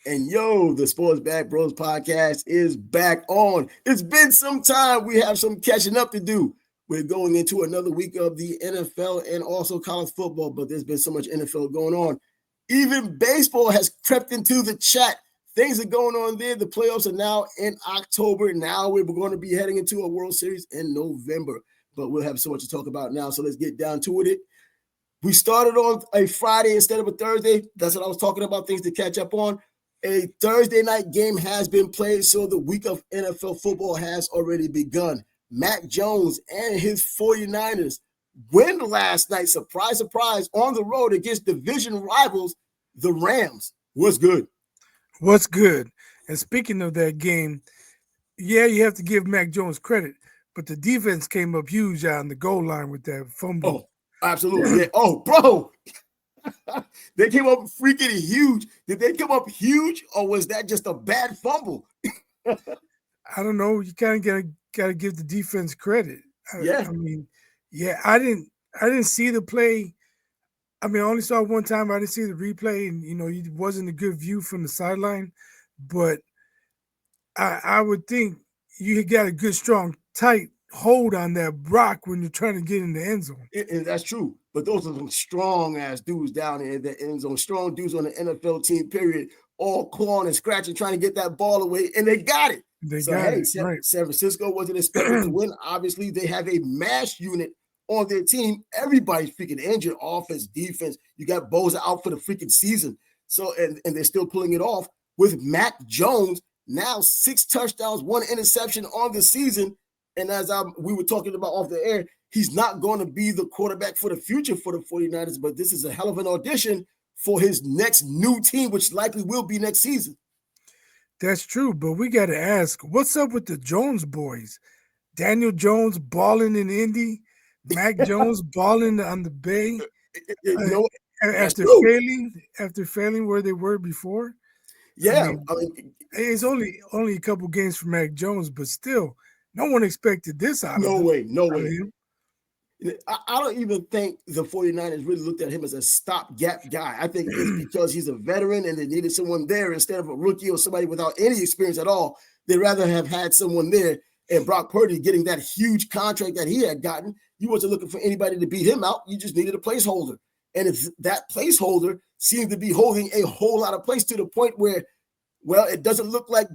And yo, the Sports Back Bros podcast is back on. It's been some time. We have some catching up to do. We're going into another week of the NFL and also college football, but there's been so much NFL going on. Even baseball has crept into the chat. Things are going on there. The playoffs are now in October. Now we're going to be heading into a World Series in November, but we'll have so much to talk about now. So let's get down to it. We started on a Friday instead of a Thursday. That's what I was talking about, things to catch up on. A Thursday night game has been played, so the week of NFL football has already begun. Mac Jones and his 49ers win last night, surprise, surprise, on the road against division rivals, the Rams. What's good? What's good? And speaking of that game, yeah, you have to give Mac Jones credit, but the defense came up huge on the goal line with that fumble. Oh, absolutely. Yeah. Oh, bro. They came up freaking huge. Did they come up huge, or was that just a bad fumble? I don't know. You kind of gotta give the defense credit. Yeah. I didn't see the play. I only saw it one time. I didn't see the replay, and it wasn't a good view from the sideline. But I would think you got a good, strong, tight hold on that Brock when you're trying to get in the end zone. And that's true. But those are some strong-ass dudes down in the end zone, strong dudes on the NFL team, period, all clawing and scratching, trying to get that ball away, and they got it. San Francisco wasn't expected to win. Obviously, they have a mash unit on their team. Everybody's freaking injured, offense, defense. You got Bosa out for the freaking season. So, and they're still pulling it off with Mac Jones, now 6 touchdowns, 1 interception on the season. And as we were talking about off the air, he's not going to be the quarterback for the future for the 49ers, but this is a hell of an audition for his next new team, which likely will be next season. That's true, but we got to ask, what's up with the Jones boys? Daniel Jones balling in Indy, Mac Jones balling on the Bay. After failing where they were before. Yeah, it's only a couple games for Mac Jones, but still, no one expected this out of him. No way. I don't even think the 49ers really looked at him as a stopgap guy. I think it's because he's a veteran and they needed someone there instead of a rookie or somebody without any experience at all. They'd rather have had someone there. And Brock Purdy getting that huge contract that he had gotten, you wasn't looking for anybody to beat him out. You just needed a placeholder. And if that placeholder seemed to be holding a whole lot of place to the point where, well, it doesn't look like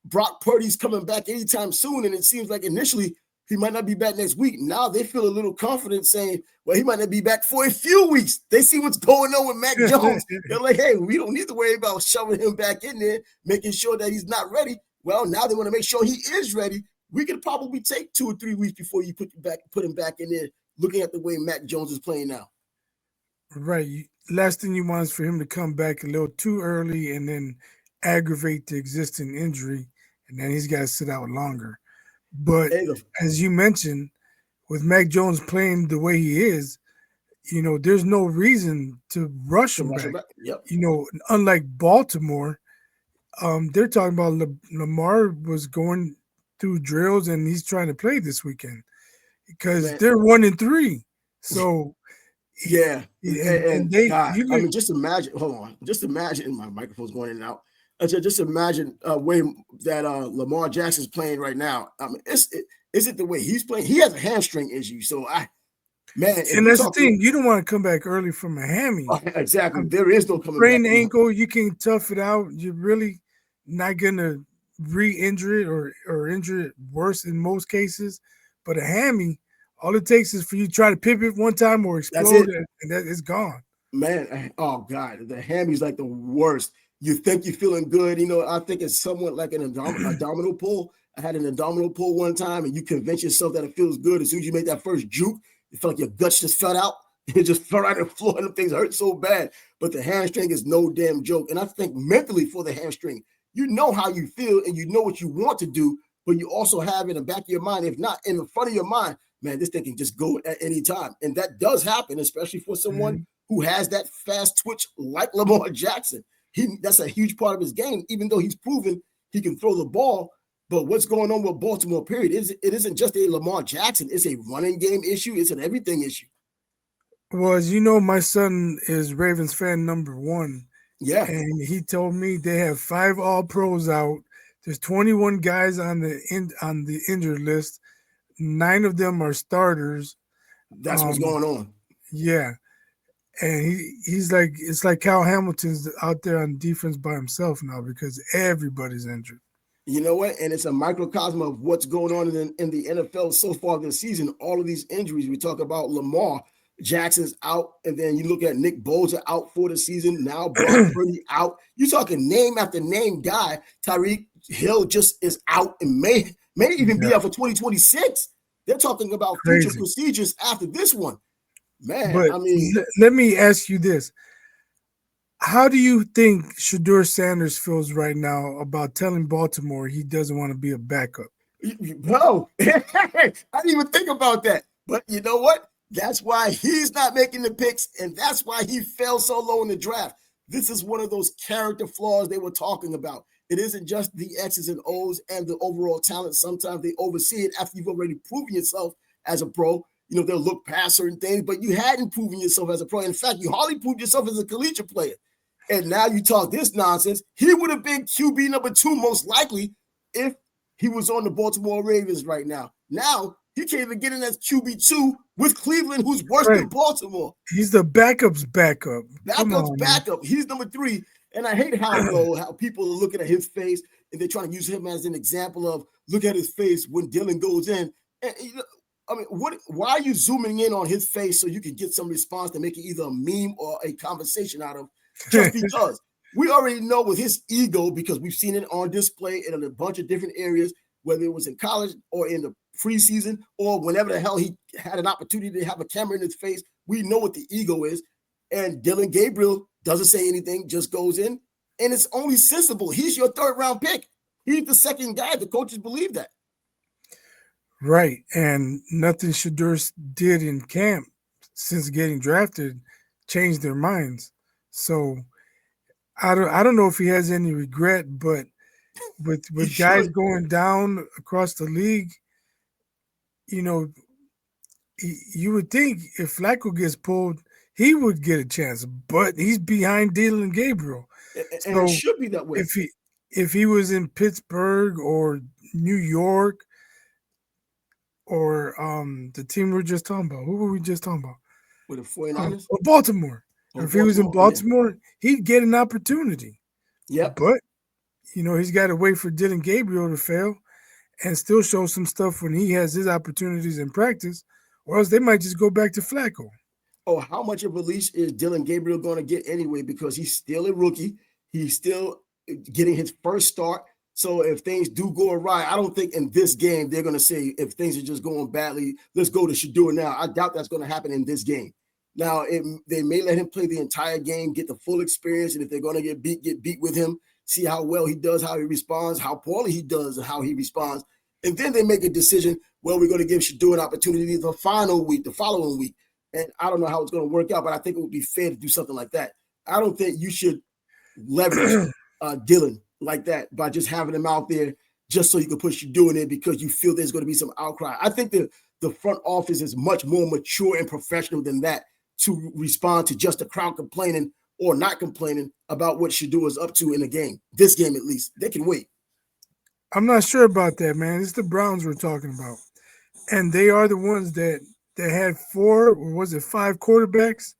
Brock Purdy's coming back anytime soon. And it seems like initially he might not be back next week. Now they feel a little confident saying, well, he might not be back for a few weeks. They see what's going on with Mac Jones. They're like, hey, we don't need to worry about shoving him back in there, making sure that he's not ready. Well, now they want to make sure he is ready. We could probably take 2 or 3 weeks before you put him back in there, looking at the way Mac Jones is playing now. Right. Last thing you want is for him to come back a little too early and then aggravate the existing injury, and then he's got to sit out longer. But as you mentioned, with Mac Jones playing the way he is, there's no reason to rush him back. Yep. Unlike Baltimore, they're talking about Lamar was going through drills and he's trying to play this weekekend because they're 1-3. So yeah, just imagine. Hold on, just imagine. My microphone's going in and out. Just imagine way that Lamar Jackson's playing right now. Is it the way he's playing? He has a hamstring issue, so and that's the thing. You don't want to come back early from a hammy. Exactly. There is no coming back. Sprained ankle, you can tough it out. You're really not gonna re-injure it or injure it worse in most cases. But a hammy, all it takes is for you to try to pivot one time or explode, and that is gone. Man, oh God, the hammy's like the worst. You think you're feeling good. I think it's somewhat like an abdominal pull. I had an abdominal pull one time, and you convince yourself that it feels good. As soon as you make that first juke, you feel like your guts just fell out. It just fell right on the floor, and the things hurt so bad. But the hamstring is no damn joke. And I think mentally for the hamstring, you know how you feel, and you know what you want to do, but you also have in the back of your mind, if not in the front of your mind, man, this thing can just go at any time. And that does happen, especially for someone who has that fast twitch like Lamar Jackson. That's a huge part of his game, even though he's proven he can throw the ball. But what's going on with Baltimore, period, it isn't just a Lamar Jackson. It's a running game issue. It's an everything issue. Well, as you know, my son is Ravens fan number 1. Yeah, and he told me they have 5 All Pros out. There's 21 guys on the injured list. 9 of them are starters. that's what's going on. Yeah, and he's like, it's like Cal Hamilton's out there on defense by himself now because everybody's injured. You know what? And it's a microcosm of what's going on in the NFL so far this season. All of these injuries. We talk about Lamar Jackson's out, and then you look at Nick Bosa out for the season. Now Brock Purdy out. You're talking name after name guy. Tyreek Hill just is out and may even be out for 2026. They're talking about future procedures after this one. Man, but I mean, let me ask you this. How do you think Shedeur Sanders feels right now about telling Baltimore he doesn't want to be a backup? Bro, I didn't even think about that. But you know what? That's why he's not making the picks, and that's why he fell so low in the draft. This is one of those character flaws they were talking about. It isn't just the X's and O's and the overall talent. Sometimes they oversee it after you've already proven yourself as a pro. You know, they'll look past certain things, but you hadn't proven yourself as a pro. In fact, you hardly proved yourself as a collegiate player. And now you talk this nonsense. He would have been QB number 2 most likely if he was on the Baltimore Ravens right now. Now, he can't even get in as QB2 with Cleveland, who's worse than Baltimore. He's the backup's backup. Backup. He's number 3. And I hate how people are looking at his face and they're trying to use him as an example of look at his face when Dylan goes in. And, I mean, why are you zooming in on his face so you can get some response to make it either a meme or a conversation out of? Just because we already know with his ego, because we've seen it on display in a bunch of different areas, whether it was in college or in the preseason or whenever the hell he had an opportunity to have a camera in his face, we know what the ego is. And Dylan Gabriel doesn't say anything, just goes in. And it's only sensible. He's your 3rd round pick. He's the second guy. The coaches believe that. Right. And nothing Shedeur did in camp since getting drafted changed their minds. So I don't know if he has any regret, but with guys going down across the league, you know, you would think if Flacco gets pulled, he would get a chance, but he's behind Dylan Gabriel. And it should be that way. If he was in Pittsburgh or New York or the team we were just talking about, who were we just talking about? With the 49ers? Or Baltimore. If he was in Baltimore, he'd get an opportunity. Yeah. But, you know, he's got to wait for Dylan Gabriel to fail and still show some stuff when he has his opportunities in practice, or else they might just go back to Flacco. Oh, how much of a leash is Dylan Gabriel going to get anyway? Because he's still a rookie. He's still getting his first start. So if things do go awry, I don't think in this game they're going to say if things are just going badly, let's go to Shedeur now. I doubt that's going to happen in this game. Now, they may let him play the entire game, get the full experience, and if they're going to get beat with him, see how well he does, how he responds, how poorly he does, and how he responds. And then they make a decision, well, we're going to give Shedeur an opportunity the following week. And I don't know how it's going to work out, but I think it would be fair to do something like that. I don't think you should leverage Dylan like that by just having him out there just so you can push Shedeur in it because you feel there's going to be some outcry. I think the front office is much more mature and professional than that to respond to just a crowd complaining or not complaining about what Shedeur is up to in the game. This game, at least. They can wait. I'm not sure about that, man. It's the Browns we're talking about. And they are the ones that had 4 or was it 5 quarterbacks?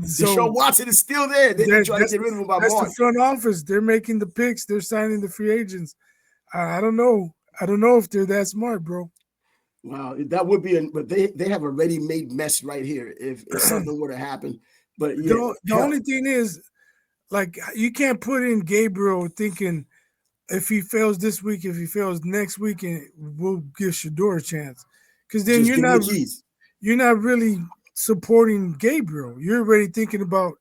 So Deshaun Watson is still there. They're trying to get rid of him by March. That's the front office. They're making the picks. They're signing the free agents. I don't know. I don't know if they're that smart, bro. Wow, that would be, but they have a ready-made mess right here if something were to happen. But yeah, the only thing is, like, you can't put in Gabriel thinking if he fails this week, if he fails next week, and we'll give Shedeur a chance, because then you're not really supporting Gabriel. You're already thinking about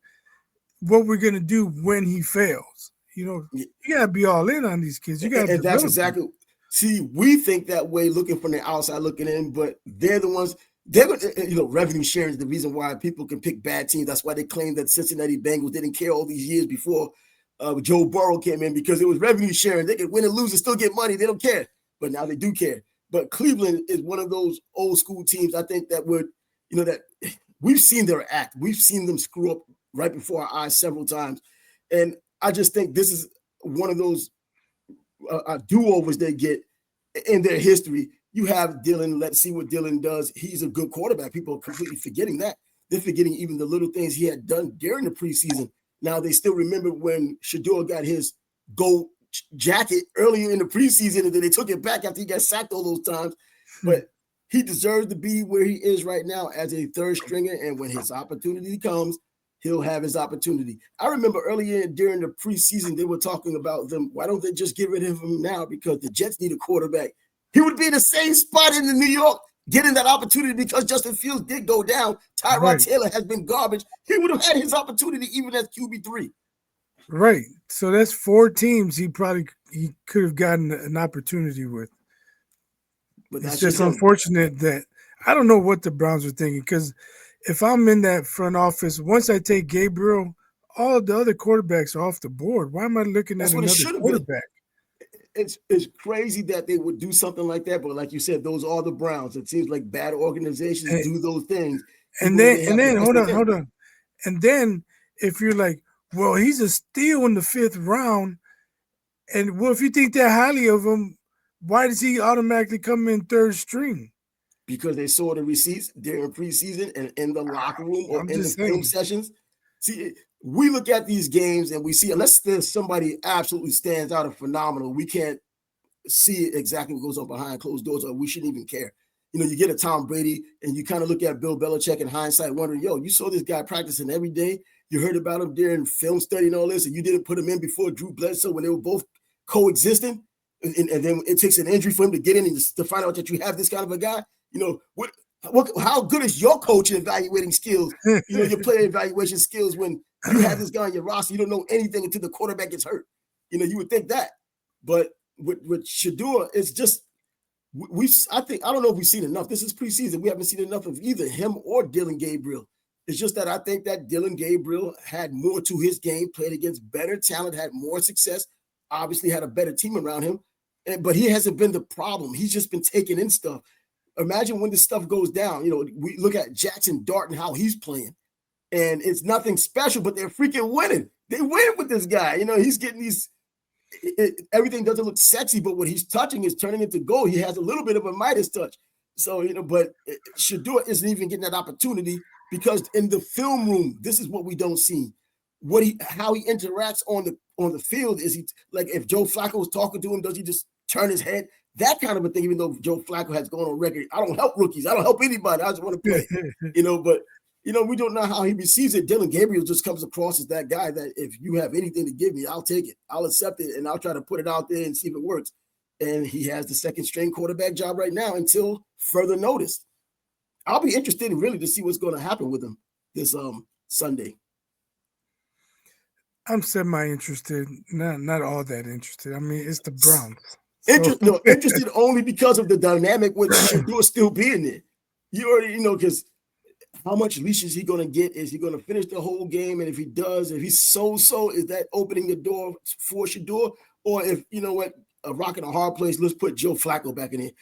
what we're gonna do when he fails. You know, you gotta be all in on these kids. You gotta, and that's exactly. See, we think that way, looking from the outside looking in, but they're the ones. They're going to, revenue sharing is the reason why people can pick bad teams. That's why they claim that Cincinnati Bengals didn't care all these years before Joe Burrow came in, because it was revenue sharing. They could win and lose and still get money. They don't care, but now they do care. But Cleveland is one of those old school teams. I think that would, that we've seen their act. We've seen them screw up right before our eyes several times. And I just think this is one of those do-overs they get in their history. You have Dylan. Let's see what Dylan does. He's a good quarterback. People are completely forgetting that. They're forgetting even the little things he had done during the preseason. Now they still remember when Shador got his gold jacket earlier in the preseason, and then they took it back after he got sacked all those times. But he deserves to be where he is right now as a third stringer. And when his opportunity comes, he'll have his opportunity. I remember earlier during the preseason, they were talking about them. Why don't they just get rid of him now? Because the Jets need a quarterback. He would be in the same spot in New York, getting that opportunity because Justin Fields did go down. Tyrod Taylor has been garbage. He would have had his opportunity even as QB3. Right. So that's 4 teams he could have gotten an opportunity with. But it's just unfortunate that I don't know what the Browns are thinking, because if I'm in that front office, once I take Gabriel, all the other quarterbacks are off the board. Why am I looking at another quarterback? It's crazy that they would do something like that, but like you said, those are the Browns. It seems like bad organizations do those things. And then hold on. And then if you're like, well, he's a steal in the 5th round, and well, if you think that highly of him, why does he automatically come in 3rd string? Because they saw the receipts during preseason and in the locker room or in the film sessions. See, we look at these games and we see, unless there's somebody absolutely stands out and phenomenal, we can't see exactly what goes on behind closed doors, or we shouldn't even care. You know, you get a Tom Brady and you kind of look at Bill Belichick in hindsight wondering, yo, you saw this guy practicing every day. You heard about him during film study and all this, and you didn't put him in before Drew Bledsoe when they were both coexisting. And then it takes an injury for him to get in and to find out that you have this kind of a guy. You know, how good is your coach in evaluating skills? You know, your player evaluation skills when you have this guy on your roster, you don't know anything until the quarterback gets hurt. You know, you would think that. But with Shador, it's just I don't know if we've seen enough. This is preseason. We haven't seen enough of either him or Dylan Gabriel. It's just that I think that Dylan Gabriel had more to his game, played against better talent, had more success, obviously had a better team around him. But he hasn't been the problem. He's just been taking in stuff. Imagine when this stuff goes down. You know, we look at Jackson Dart and how he's playing, and it's nothing special, but they're freaking winning. They win with this guy. You know, he's getting these. Everything doesn't look sexy, but what he's touching is turning into gold. He has a little bit of a Midas touch. So, you know, but Shador isn't even getting that opportunity because in the film room, this is what we don't see. How he interacts on the field. Is he like, if Joe Flacco was talking to him, does he just turn his head? That kind of a thing, even though Joe Flacco has gone on record. I don't help rookies. I don't help anybody. I just want to play, you know, but, you know, we don't know how he receives it. Dylan Gabriel just comes across as that guy that if you have anything to give me, I'll take it. I'll accept it, and I'll try to put it out there and see if it works. And he has the 2nd string quarterback job right now until further notice. I'll be interested in really to see what's going to happen with him this Sunday. I'm semi-interested, not all that interested. I mean, it's the Browns. Interested only because of the dynamic with Shador still being there. You already, you know, because how much leash is he going to get? Is he going to finish the whole game? And if he does, if he's so, is that opening the door for Shador? Or if, you know what, a rock and a hard place, let's put Joe Flacco back in it.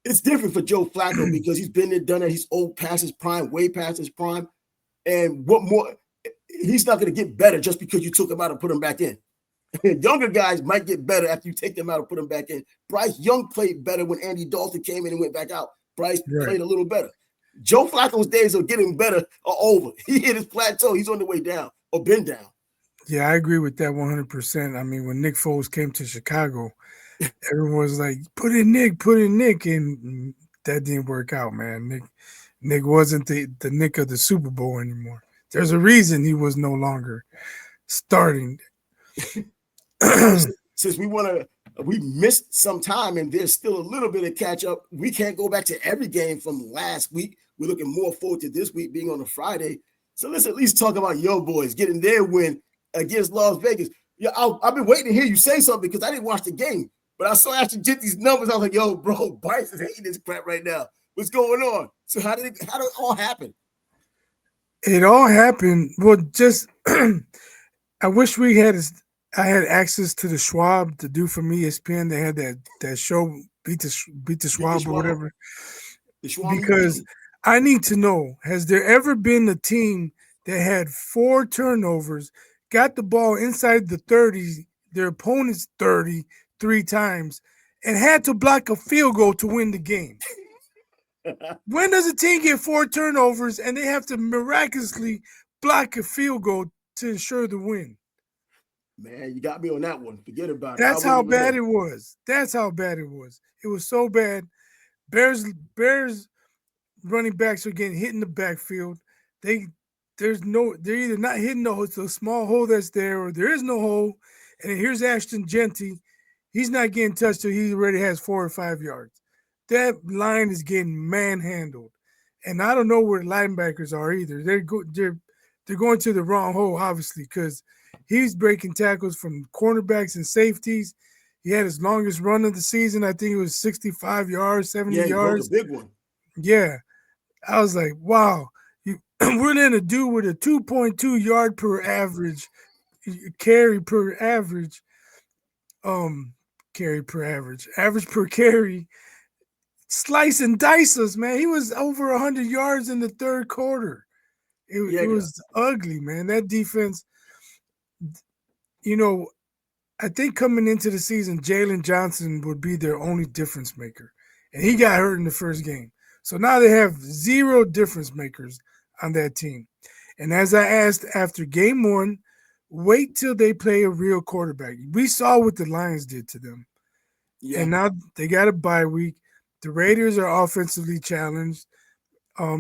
It's different for Joe Flacco because he's been there, done it. He's old past his prime, way past his prime. And what more? He's not going to get better just because you took him out and put him back in. Younger guys might get better after you take them out and put them back in. Bryce Young played better when Andy Dalton came in and went back out. Bryce played a little better. Joe Flacco's days of getting better are over. He hit his plateau. He's on the way down or been down. Yeah, I agree with that 100%. I mean, when Nick Foles came to Chicago, everyone was like, put in Nick. And that didn't work out, man. Nick wasn't the Nick of the Super Bowl anymore. There's a reason he was no longer starting. Since we missed some time and there's still a little bit of catch up, we can't go back to every game from last week. We're looking more forward to this week being on a Friday. So let's at least talk about your boys getting their win against Las Vegas. Yeah, I've been waiting to hear you say something because I didn't watch the game, but I saw after get these numbers. I was like, yo, bro, Bryce is hating this crap right now. What's going on? So how did it all happen? It all happened. Well, just I wish I had access to the Schwab to do from ESPN. They had that show Beat the Schwab or whatever. Because I need to know, has there ever been a team that had 4 turnovers, got the ball inside the 30s, their opponent's 30 3 times, and had to block a field goal to win the game. When does a team get 4 turnovers and they have to miraculously block a field goal to ensure the win? Man, you got me on that one. Forget about it. That's how bad it was. That's how bad it was. It was so bad. Bears running backs are getting hit in the backfield. They're either not hitting the small hole that's there, or there is no hole. And then here's Ashton Genty. He's not getting touched till he already has 4 or 5 yards. That line is getting manhandled. And I don't know where the linebackers are either. They're going to the wrong hole, obviously, because he's breaking tackles from cornerbacks and safeties. He had his longest run of the season. I think it was 65 yards, 70 yards. Yeah, he broke a big one. Yeah. I was like, wow. We're letting a dude with a 2.2 yard per average carry per average, average per carry, slice and dice us, man. He was over 100 yards in the third quarter. It was ugly, man. That defense, I think coming into the season, Jalen Johnson would be their only difference maker. And he got hurt in the first game. So now they have 0 difference makers on that team. And as I asked after game 1, wait till they play a real quarterback. We saw what the Lions did to them. Yeah. And now they got a bye week. The Raiders are offensively challenged.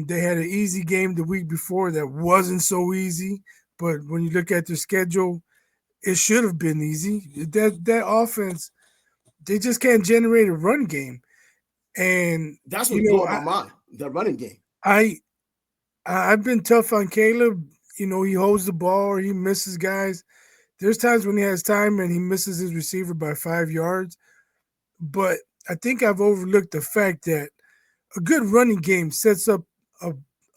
They had an easy game the week before that wasn't so easy. But when you look at their schedule, it should have been easy. That offense, they just can't generate a run game. And that's what's blowing my mind, the running game. I've been tough on Caleb. He holds the ball or he misses guys. There's times when he has time and he misses his receiver by 5 yards. But I think I've overlooked the fact that a good running game sets up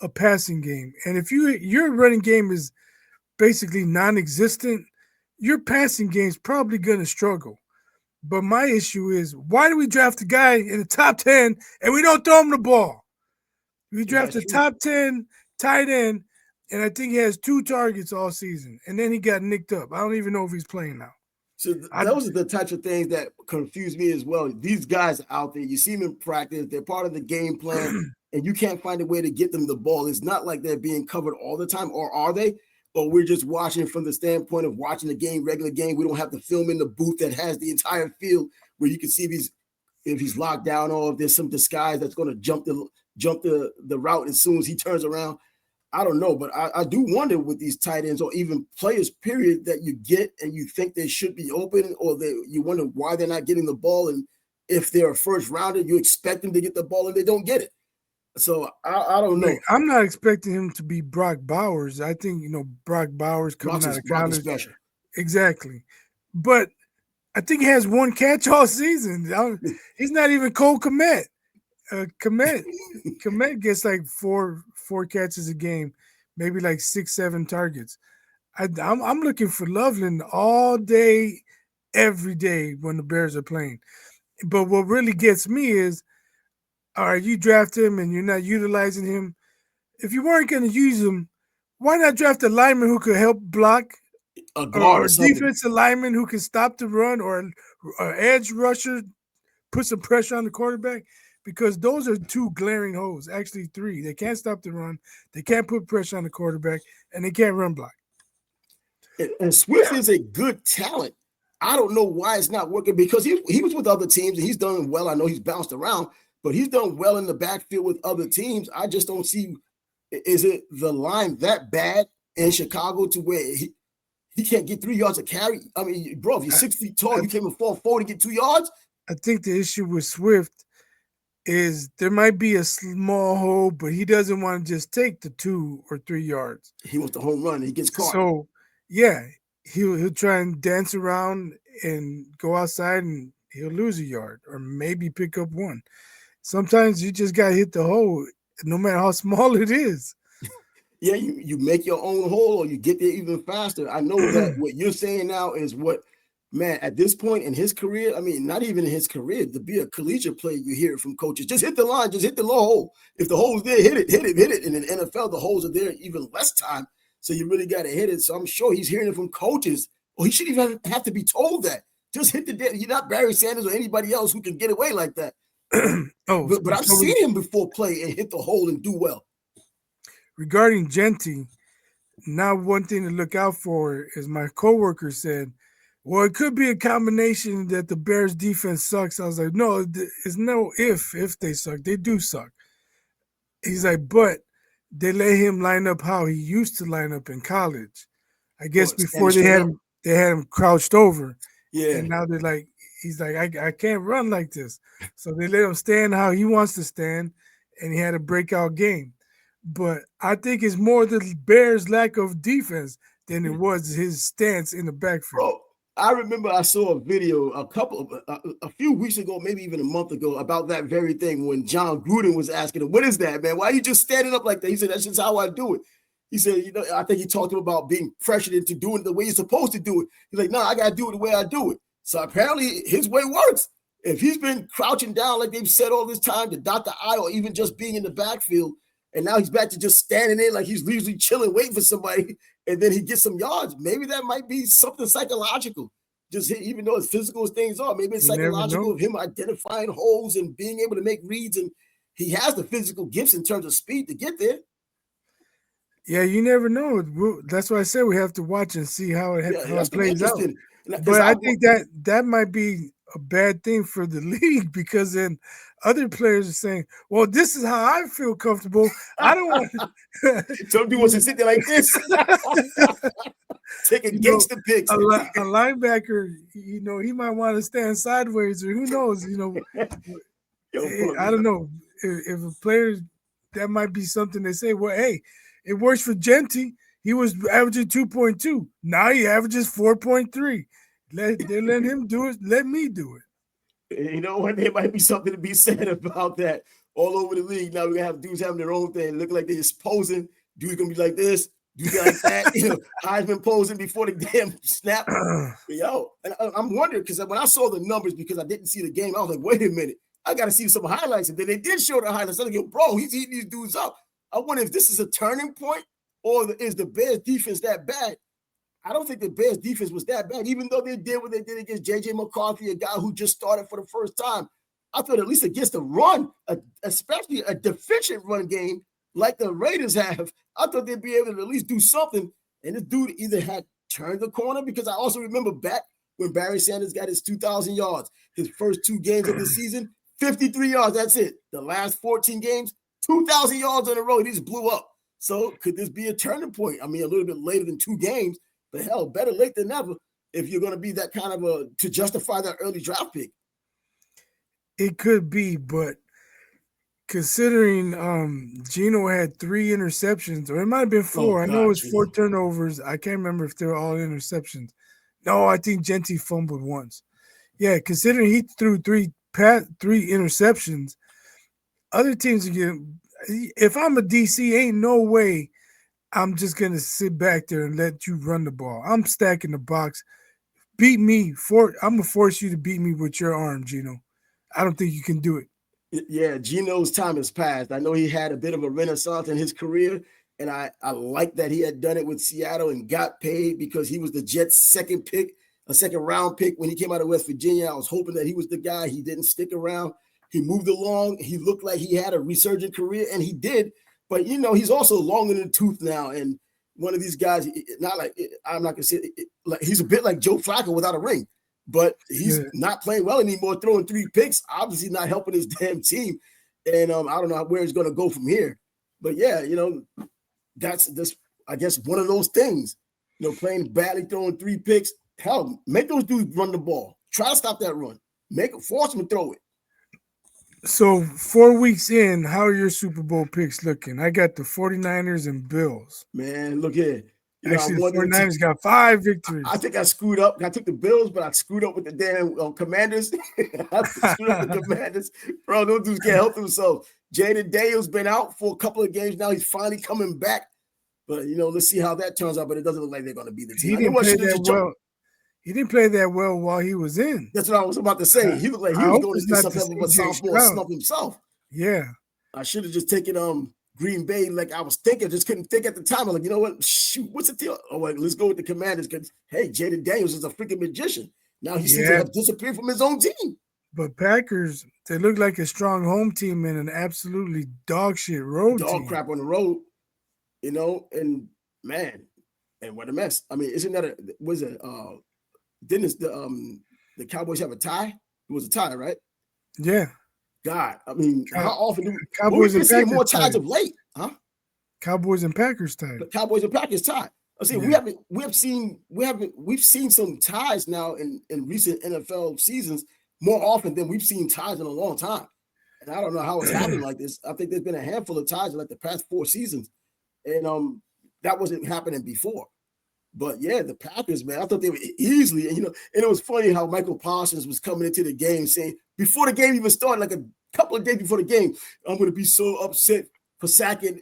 a passing game. And if your running game is basically non-existent, your passing game is probably going to struggle. But my issue is, why do we draft a guy in the top 10 and we don't throw him the ball? We draft a top 10 tight end, and I think he has 2 targets all season. And then he got nicked up. I don't even know if he's playing now. So those are the types of things that confuse me as well. These guys are out there. You see them in practice. They're part of the game plan, and you can't find a way to get them the ball. It's not like they're being covered all the time, or are they? But we're just watching from the standpoint of watching the game, regular game. We don't have the film in the booth that has the entire field where you can see if he's locked down or if there's some disguise that's going to jump the route as soon as he turns around. I don't know, but I do wonder with these tight ends or even players, period, that you get and you think they should be open, or you wonder why they're not getting the ball. And if they're a first rounder, you expect them to get the ball and they don't get it. So I don't know. I'm not expecting him to be Brock Bowers. I think, Brock Bowers coming out of college. Special. Exactly. But I think he has 1 catch all season. He's not even Cole Kmet. Kmet gets like four catches a game, maybe like 6-7 targets. I'm looking for Loveland all day, every day when the Bears are playing. But what really gets me is, all right, you draft him and you're not utilizing him. If you weren't going to use him, why not draft a lineman who could help block, a guard, or a defensive lineman who can stop the run, or an edge rusher, put some pressure on the quarterback? Because those are 2 glaring holes, actually 3. They can't stop the run, they can't put pressure on the quarterback, and they can't run block. And Swift is a good talent. I don't know why it's not working, because he was with other teams and he's done well. I know he's bounced around, but he's done well in the backfield with other teams. I just don't see, is it the line that bad in Chicago to where he can't get 3 yards of carry? I mean, bro, if you're 6 feet tall, you can't even fall forward to get 2 yards? I think the issue with Swift is there might be a small hole, but he doesn't want to just take the 2 or 3 yards. He wants the home run and he gets caught. So, yeah, he'll try and dance around and go outside and he'll lose a yard or maybe pick up 1. Sometimes you just got to hit the hole, no matter how small it is. Yeah, you make your own hole or you get there even faster. I know that what you're saying now is what, man, at this point in his career, I mean, not even in his career, to be a collegiate player, you hear it from coaches, just hit the line, just hit the low hole. If the hole's there, hit it. And in the NFL, the holes are there even less time. So you really got to hit it. So I'm sure he's hearing it from coaches. Or he shouldn't even have to be told that. Just hit the dead. You're not Barry Sanders or anybody else who can get away like that. But I've seen him before play and hit the hole and do well. Regarding Genty, now one thing to look out for is my coworker said, well, it could be a combination that the Bears defense sucks. I was like, no, it's no if they suck. They do suck. He's like, but they let him line up how he used to line up in college. I guess before they had him crouched over. Yeah. And now they're like, he's like, I can't run like this. So they let him stand how he wants to stand, and he had a breakout game. But I think it's more the Bears' lack of defense than it was his stance in the backfield. Bro, I remember I saw a video a few weeks ago, maybe even a month ago, about that very thing when John Gruden was asking him, what is that, man? Why are you just standing up like that? He said, that's just how I do it. He said, I think he talked about being pressured into doing it the way you're supposed to do it. He's like, no, I got to do it the way I do it. So apparently his way works. If he's been crouching down like they've said all this time to dot the I, or even just being in the backfield, and now he's back to just standing there like he's usually chilling, waiting for somebody, and then he gets some yards. Maybe that might be something psychological. Just even though as physical as things are, maybe it's psychological of him identifying holes and being able to make reads, and he has the physical gifts in terms of speed to get there. Yeah, you never know. That's why I said we have to watch and see how it plays out. But I think that might be a bad thing for the league, because then other players are saying, well, this is how I feel comfortable. I don't want somebody wants to sit there like this. Taking gangster picks. A linebacker, he might want to stand sideways, or who knows, I don't know. If a player, that might be something they say, well, hey, it works for Genty. He was averaging 2.2. Now he averages 4.3. They let him do it. Let me do it. You know what? There might be something to be said about that all over the league. Now we're going to have dudes having their own thing. Look like they're just posing. Dude's going to be like this. Dude's like that. Heisman posing before the damn snap. And I'm wondering, because when I saw the numbers, because I didn't see the game, I was like, wait a minute. I got to see some highlights. And then they did show the highlights. I was like, bro, he's eating these dudes up. I wonder if this is a turning point, or is the Bears defense that bad? I don't think the Bears defense was that bad, even though they did what they did against J.J. McCarthy, a guy who just started for the first time. I thought at least against the run, especially a deficient run game like the Raiders have, I thought they'd be able to at least do something. And this dude either had turned the corner, because I also remember back when Barry Sanders got his 2,000 yards, his first 2 games of the season, 53 yards, that's it. The last 14 games, 2,000 yards on the road, he just blew up. So could this be a turning point? I mean, a little bit later than 2 games, but hell, better late than never if you're going to be that kind of to justify that early draft pick. It could be, but considering Geno had 3 interceptions, or it might have been 4. I know it was 4 turnovers. I can't remember if they were all interceptions. No, I think Genty fumbled once. Yeah, considering he threw 3 interceptions, other teams again. If I'm a DC, ain't no way I'm just going to sit back there and let you run the ball. I'm stacking the box. Beat me. I'm going to force you to beat me with your arm, Geno. I don't think you can do it. Yeah, Geno's time has passed. I know he had a bit of a renaissance in his career, and I like that he had done it with Seattle and got paid, because he was the Jets' second round pick when he came out of West Virginia. I was hoping that he was the guy. He didn't stick around. He moved along. He looked like he had a resurgent career, and he did. But, he's also long in the tooth now. And one of these guys, I'm not going to say it, like he's a bit like Joe Flacco without a ring. But he's not playing well anymore, throwing 3 picks, obviously not helping his damn team. And I don't know where he's going to go from here. But, yeah, that's I guess, one of those things. Playing badly, throwing 3 picks. Hell, make those dudes run the ball. Try to stop that run. Force them to throw it. So 4 weeks in, how are your Super Bowl picks looking? I got the 49ers and Bills. Man, look here. Actually, the 49ers got 5 victories. I think I screwed up. I took the Bills, but I screwed up with the damn Commanders. I screwed up the Commanders. Bro, those dudes can't help themselves. Jaden Daniels been out for a couple of games now. He's finally coming back. But, let's see how that turns out. But it doesn't look like they're going to be the team. He didn't play that well while he was in. That's what I was about to say. He looked like he was going to do something of a sophomore slump himself. Yeah. I should have just taken Green Bay, like I was thinking, just couldn't think at the time. I'm like, you know what? Shoot, what's the deal? Oh, like, let's go with the Commanders because, hey, Jaden Daniels is a freaking magician. Now he seems to have disappeared from his own team. But Packers, they look like a strong home team and an absolutely dog shit road team. Dog crap on the road, you know, and man, and what a mess. I mean, isn't that didn't the Cowboys have a tie? It was a tie, right? Yeah. God, I mean, how often do Cowboys we've seen more ties of late, huh? Cowboys and Packers tie. Cowboys and Packers tie. I say we've seen some ties now in recent NFL seasons more often than we've seen ties in a long time. And I don't know how it's happened like this. I think there's been a handful of ties in like the past 4 seasons, and that wasn't happening before. But yeah, the Packers, man, I thought they were easily, and and it was funny how Michael Parsons was coming into the game saying before the game even started, like a couple of days before the game, I'm going to be so upset for sacking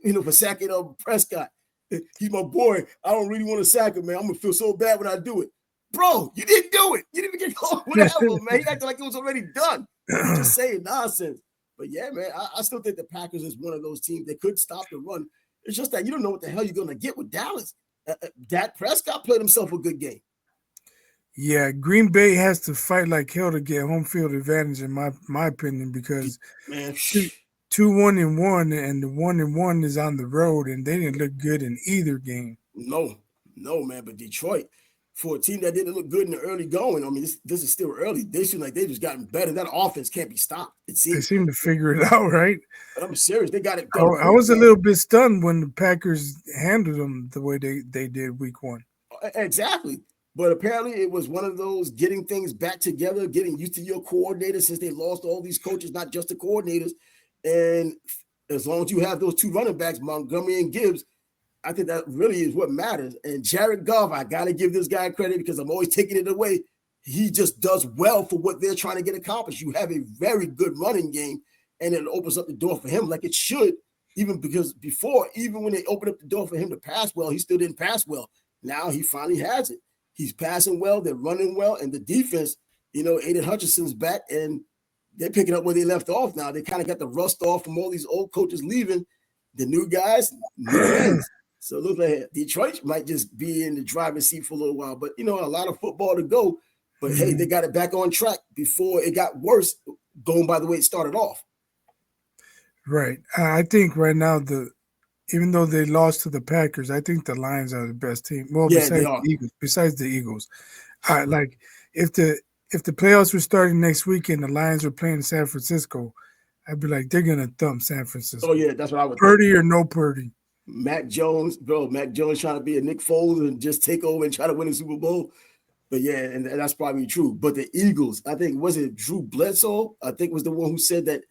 Prescott. He's my boy. I don't really want to sack him, man. I'm going to feel so bad when I do it. Bro, you didn't do it. You didn't even get caught. Whatever, man. He acted like it was already done. Just saying nonsense. But yeah, man, I still think the Packers is one of those teams that could stop the run. It's just that you don't know what the hell you're going to get with Dallas. Dak Prescott played himself a good game. Yeah, Green Bay has to fight like hell to get home field advantage, in my opinion, because 2-1-1, and the 1-1 is on the road, and they didn't look good in either game. No, man. But Detroit, for a team that didn't look good in the early going, I mean, this is still early. They seem like they've just gotten better. That offense can't be stopped. They seem to figure it out, right? But I'm serious. They got it. I was a little bit stunned when the Packers handled them the way they did week 1. Exactly. But apparently it was one of those getting things back together, getting used to your coordinators since they lost all these coaches, not just the coordinators. And as long as you have those 2 running backs, Montgomery and Gibbs, I think that really is what matters. And Jared Goff, I got to give this guy credit because I'm always taking it away. He just does well for what they're trying to get accomplished. You have a very good running game, and it opens up the door for him like it should, even because before, even when they opened up the door for him to pass well, he still didn't pass well. Now he finally has it. He's passing well, they're running well, and the defense, Aiden Hutchinson's back, and they're picking up where they left off now. They kind of got the rust off from all these old coaches leaving. The new guys, new wins. So it looks like Detroit might just be in the driving seat for a little while. But, a lot of football to go. But, hey, they got it back on track before it got worse, going by the way it started off. Right. I think right now, even though they lost to the Packers, I think the Lions are the best team. Well, besides the Eagles. Like, if the playoffs were starting next weekend, the Lions were playing San Francisco, I'd be like, they're going to thump San Francisco. Oh, yeah, that's what I would Purdy think. Or no Purdy. Mac Jones trying to be a Nick Foles and just take over and try to win a Super Bowl. But yeah, and that's probably true. But the Eagles, I think, was it Drew Bledsoe? I think was the one who said that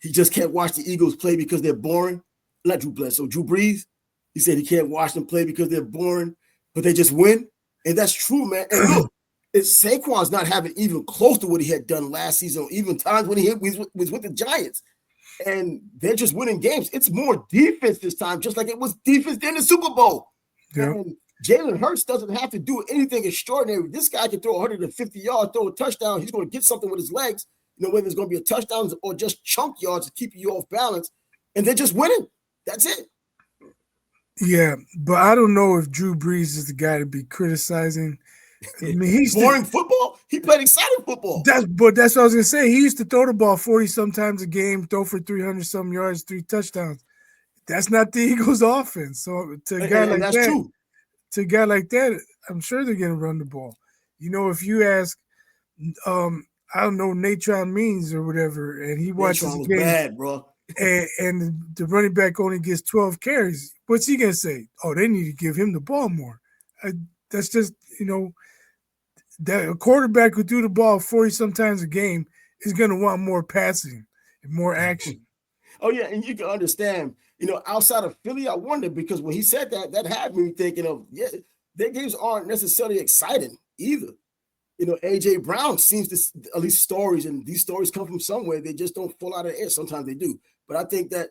he just can't watch the Eagles play because they're boring. Not Drew Bledsoe, Drew Brees. He said he can't watch them play because they're boring, but they just win. And that's true, man. And look, Saquon's not having even close to what he had done last season, even times when he was with the Giants. And they're just winning games. It's more defense this time, just like it was defense in the Super Bowl. Yeah. And Jalen Hurts doesn't have to do anything extraordinary. This guy can throw 150 yards, throw a touchdown. He's going to get something with his legs, whether it's going to be a touchdown or just chunk yards to keep you off balance. And they're just winning. That's it. Yeah, but I don't know if Drew Brees is the guy to be criticizing. I mean, he's boring football. He played exciting football. That's what I was gonna say. He used to throw the ball 40 sometimes a game, throw for 300 some yards, 3 touchdowns. That's not the Eagles' offense. So to a guy like that, I'm sure they're gonna run the ball. If you ask, I don't know, Natron Means or whatever, and he watches the game, bad, bro. and the running back only gets 12 carries. What's he gonna say? Oh, they need to give him the ball more. That's just that a quarterback who threw the ball 40 sometimes a game is going to want more passing and more action. Oh, yeah, and you can understand, outside of Philly, I wonder, because when he said that had me thinking of, their games aren't necessarily exciting either. A.J. Brown seems to, at least stories, and these stories come from somewhere, they just don't fall out of the air. Sometimes they do. But I think that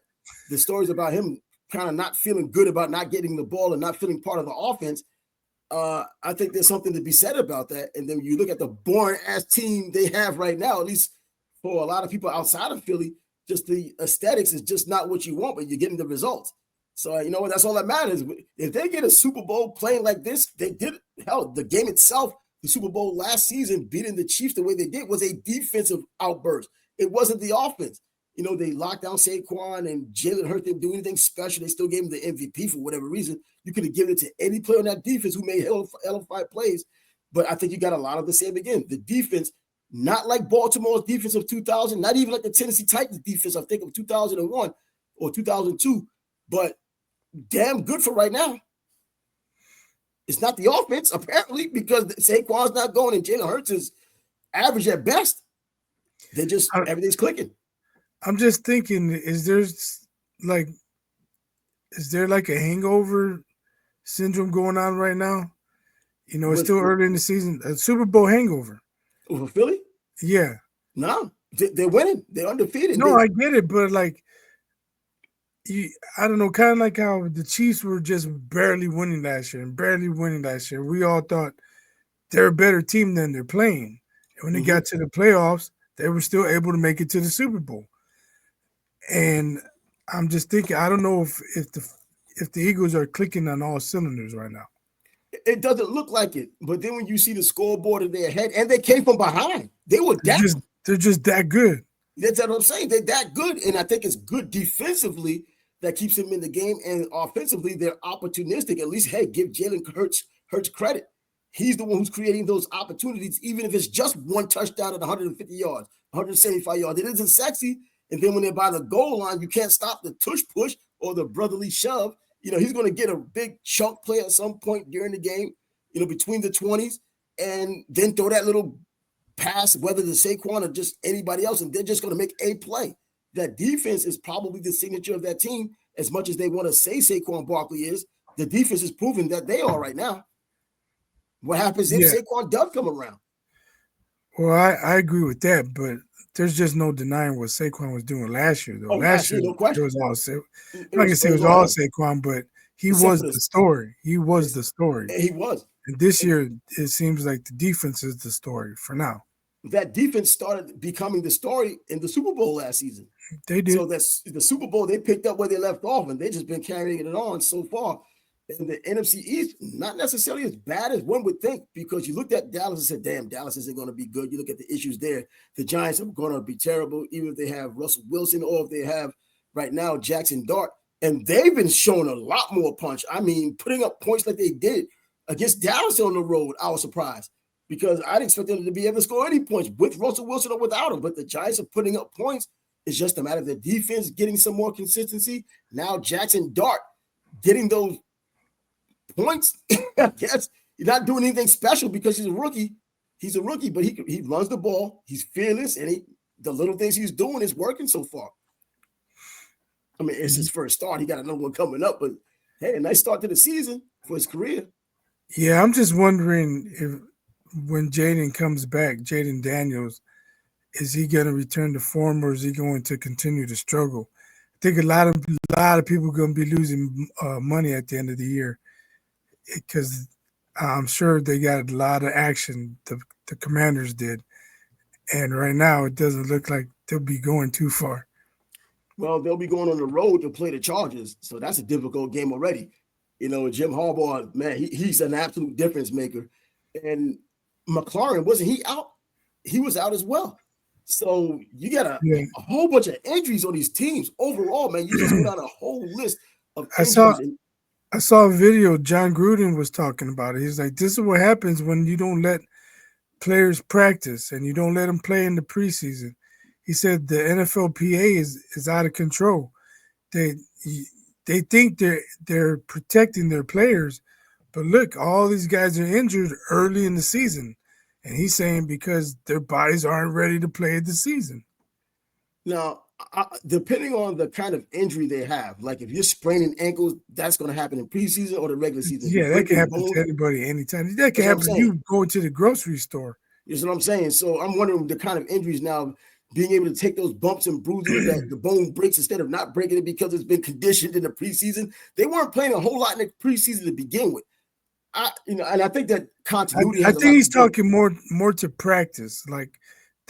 the stories about him kind of not feeling good about not getting the ball and not feeling part of the offense, I think there's something to be said about that. And then you look at the boring-ass team they have right now, at least for a lot of people outside of Philly, just the aesthetics is just not what you want, but you're getting the results. So, you know what? That's all that matters. If they get a Super Bowl playing like this, they did. Hell, the game itself, the Super Bowl last season, beating the Chiefs the way they did was a defensive outburst. It wasn't the offense. You know, they locked down Saquon and Jalen Hurts didn't do anything special. They still gave him the MVP for whatever reason. You could have given it to any player on that defense who made hell of 5 plays. But I think you got a lot of the same again. The defense, not like Baltimore's defense of 2000, not even like the Tennessee Titans defense, I think, of 2001 or 2002, but damn good for right now. It's not the offense, apparently, because Saquon's not going and Jalen Hurts is average at best. Everything's clicking. I'm just thinking, is there like a hangover syndrome going on right now? You know, it's still early in the season. A Super Bowl hangover. For Philly? Yeah. No, they're winning. They're undefeated. No, I get it, but like, I don't know, kind of like how the Chiefs were just barely winning last year. We all thought they're a better team than they're playing. And when they got to the playoffs, they were still able to make it to the Super Bowl. And I'm just thinking, I don't know if the Eagles are clicking on all cylinders right now. It doesn't look like it. But then when you see the scoreboard in their head, and they came from behind, they were they're just that good. That's what I'm saying. They're that good. And I think it's good defensively that keeps them in the game. And offensively, they're opportunistic. At least, hey, give Jalen Hurts credit. He's the one who's creating those opportunities, even if it's just one touchdown at 150 yards, 175 yards. It isn't sexy. And then when they're by the goal line, you can't stop the tush push or the brotherly shove. You know, he's going to get a big chunk play at some point during the game, you know, between the 20s, and then throw that little pass, whether to Saquon or just anybody else, and they're just going to make a play. That defense is probably the signature of that team. As much as they want to say Saquon Barkley is, the defense is proving that they are right now. What happens if Saquon does come around? Well, I agree with that, but there's just no denying what Saquon was doing last year, though. Last year, no question. It was all I'm not gonna say it was all Saquon, but he was the story. He was the story. He was. And this year, it seems like the defense is the story for now. That defense started becoming the story in the Super Bowl last season. They did. So that's the Super Bowl. They picked up where they left off, and they've just been carrying it on so far. And the NFC East, not necessarily as bad as one would think, because you looked at Dallas and said, damn, Dallas isn't going to be good. You look at the issues there. The Giants are going to be terrible, even if they have Russell Wilson or if they have right now Jackson Dart. And they've been showing a lot more punch. I mean, putting up points like they did against Dallas on the road, I was surprised, because I didn't expect them to be able to score any points with Russell Wilson or without him. But the Giants are putting up points. It's just a matter of the defense getting some more consistency. Now Jackson Dart getting those points. I guess he's not doing anything special because he's a rookie. He's a rookie, but he runs the ball. He's fearless, and the little things he's doing is working so far. I mean, it's his first start. He got another one coming up, but hey, a nice start to the season for his career. Yeah, I'm just wondering if when Jaden comes back, Jaden Daniels, is he going to return to form, or is he going to continue to struggle? I think a lot of people are going to be losing money at the end of the year, because I'm sure they got a lot of action, the Commanders did. And right now, it doesn't look like they'll be going too far. Well, they'll be going on the road to play the Chargers, so that's a difficult game already. You know, Jim Harbaugh, man, he's an absolute difference maker. And McLaurin, wasn't he out? He was out as well. So you got a whole bunch of injuries on these teams. Overall, man, you just put out a whole list of injuries. I saw a video John Gruden was talking about it. He's like, this is what happens when you don't let players practice and you don't let them play in the preseason. He said the NFLPA is out of control. They think they're protecting their players, but look, all these guys are injured early in the season. And he's saying because their bodies aren't ready to play the season. Now, depending on the kind of injury they have, like if you're spraining ankles, that's going to happen in preseason or the regular season. Yeah, that can happen to anybody anytime. That can happen to you going to the grocery store. That's what I'm saying. So I'm wondering the kind of injuries now, being able to take those bumps and bruises that the bone breaks instead of not breaking it because it's been conditioned in the preseason. They weren't playing a whole lot in the preseason to begin with. And I think that continuity. I think he's talking more to practice. Like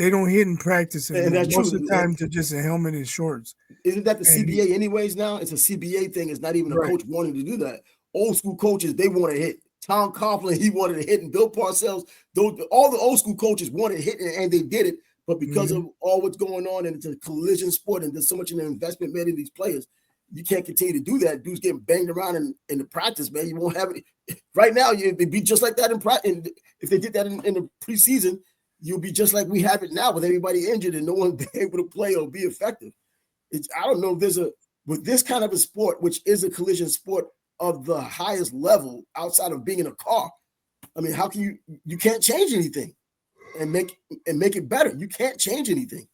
they don't hit in practice anymore. And that's Most true. of the time, they're just a helmet and shorts. Isn't that the CBA anyways now? It's a CBA thing. It's not even a coach wanting to do that. Old school coaches, they want to hit. Tom Coughlin, he wanted to hit, and Bill Parcells, all the old school coaches wanted to hit, and they did it. But because of all what's going on, and it's a collision sport, and there's so much in the investment made in these players, you can't continue to do that. Dudes getting banged around in the practice, man. You won't have it. Right now, it'd be just like that in practice. If they did that in the preseason, you'll be just like we have it now with everybody injured and no one being able to play or be effective. I don't know if there's with this kind of a sport, which is a collision sport of the highest level outside of being in a car. I mean, how can you can't change anything and make it better. You can't change anything.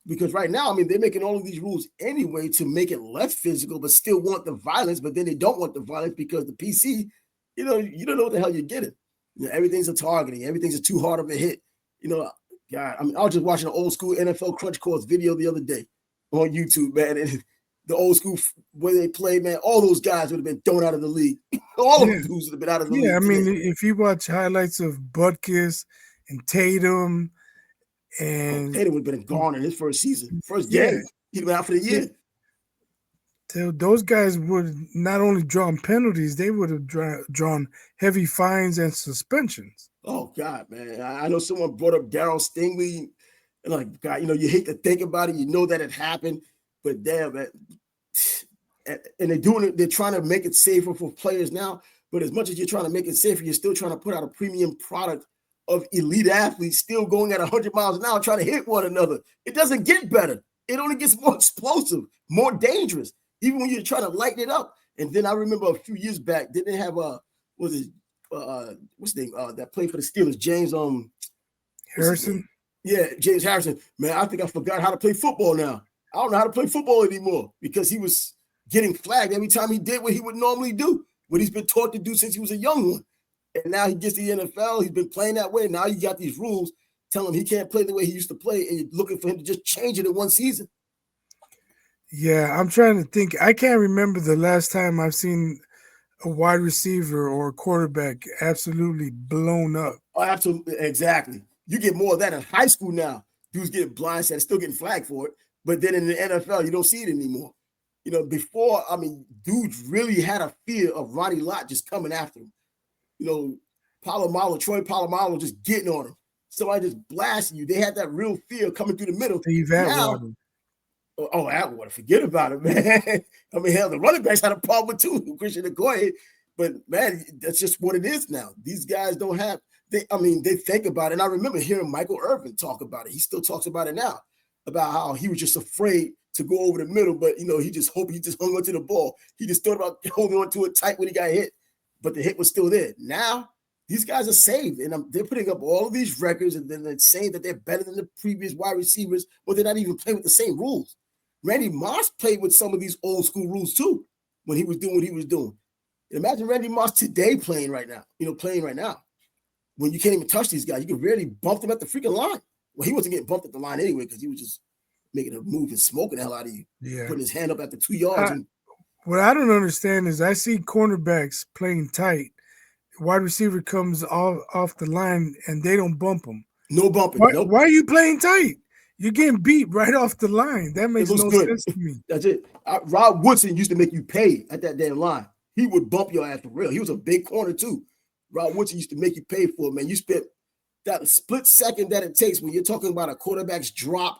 Because right now, I mean, they're making all of these rules anyway to make it less physical, but still want the violence, but then they don't want the violence because the PC, you don't know what the hell you're getting. Everything's a targeting. Everything's a too hard of a hit. God, I mean, I was just watching an old school NFL Crunch Course video the other day on YouTube, man. And the old school where they play, man, all those guys would have been thrown out of the league. All of them dudes would have been out of the league. Yeah, I mean, if you watch highlights of Butkus and Tatum, and Tatum would have been gone in his first season, first game. He'd been out for the year. Those guys would not only drawn penalties, they would have drawn heavy fines and suspensions. Oh, God, man. I know someone brought up Darryl Stingley. And like, God, you hate to think about it. You know that it happened. But damn, man. And they're doing it. They're trying to make it safer for players now. But as much as you're trying to make it safer, you're still trying to put out a premium product of elite athletes still going at 100 miles an hour trying to hit one another. It doesn't get better. It only gets more explosive, more dangerous, even when you're trying to lighten it up. And then I remember a few years back, didn't they have what's his name? That played for the Steelers, James Harrison? Yeah, James Harrison. Man, I think I forgot how to play football now. I don't know how to play football anymore because he was getting flagged every time he did what he would normally do, what he's been taught to do since he was a young one. And now he gets to the NFL. He's been playing that way. Now you got these rules telling him he can't play the way he used to play, and you're looking for him to just change it in one season. Yeah, I'm trying to think. I can't remember the last time I've seen a wide receiver or a quarterback absolutely blown up. Oh, absolutely. Exactly. You get more of that in high school now. Dudes getting blindsided, still getting flagged for it. But then in the NFL, you don't see it anymore. Before, I mean, dudes really had a fear of Ronnie Lott just coming after him. Troy Polamalu just getting on him. Somebody just blasting you. They had that real fear coming through the middle. Steve Atwater. Atwater, forget about it, man. I mean, hell, the running backs had a problem with too, Christian Okoye. But man, that's just what it is now. These guys don't have. They think about it. And I remember hearing Michael Irvin talk about it. He still talks about it now, about how he was just afraid to go over the middle, but he just hoped he just hung onto the ball. He just thought about holding onto it tight when he got hit, but the hit was still there. Now these guys are saved, and they're putting up all of these records, and then they're saying that they're better than the previous wide receivers, but they're not even playing with the same rules. Randy Moss played with some of these old school rules too when he was doing what he was doing. Imagine Randy Moss today playing right now. When you can't even touch these guys, you can rarely bump them at the freaking line. Well, he wasn't getting bumped at the line anyway because he was just making a move and smoking the hell out of you. Yeah. Putting his hand up at the 2 yards. What I don't understand is I see cornerbacks playing tight. Wide receiver comes off the line and they don't bump him. No bumping. Why are you playing tight? You're getting beat right off the line. That makes no sense to me. That's it. Rob Woodson used to make you pay at that damn line. He would bump your ass for real. He was a big corner too. Rob Woodson used to make you pay for it, man. You spent that split second that it takes when you're talking about a quarterback's drop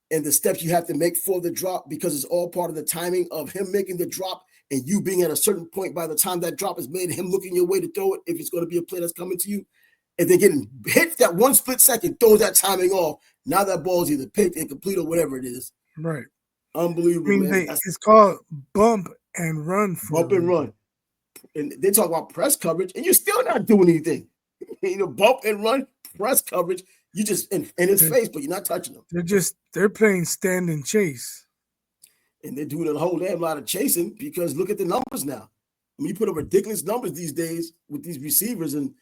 and the steps you have to make for the drop, because it's all part of the timing of him making the drop and you being at a certain point by the time that drop is made, him looking your way to throw it, if it's going to be a play that's coming to you, and then getting hit that one split second, throws that timing off. Now that ball's either picked, incomplete, or whatever it is. Right. Unbelievable, man. It's called bump and run. Bump and run. And they talk about press coverage, and you're still not doing anything. Bump and run, press coverage. You just in his face, but you're not touching them. They're playing stand and chase. And they're doing a whole damn lot of chasing because look at the numbers now. I mean, you put up ridiculous numbers these days with these receivers, and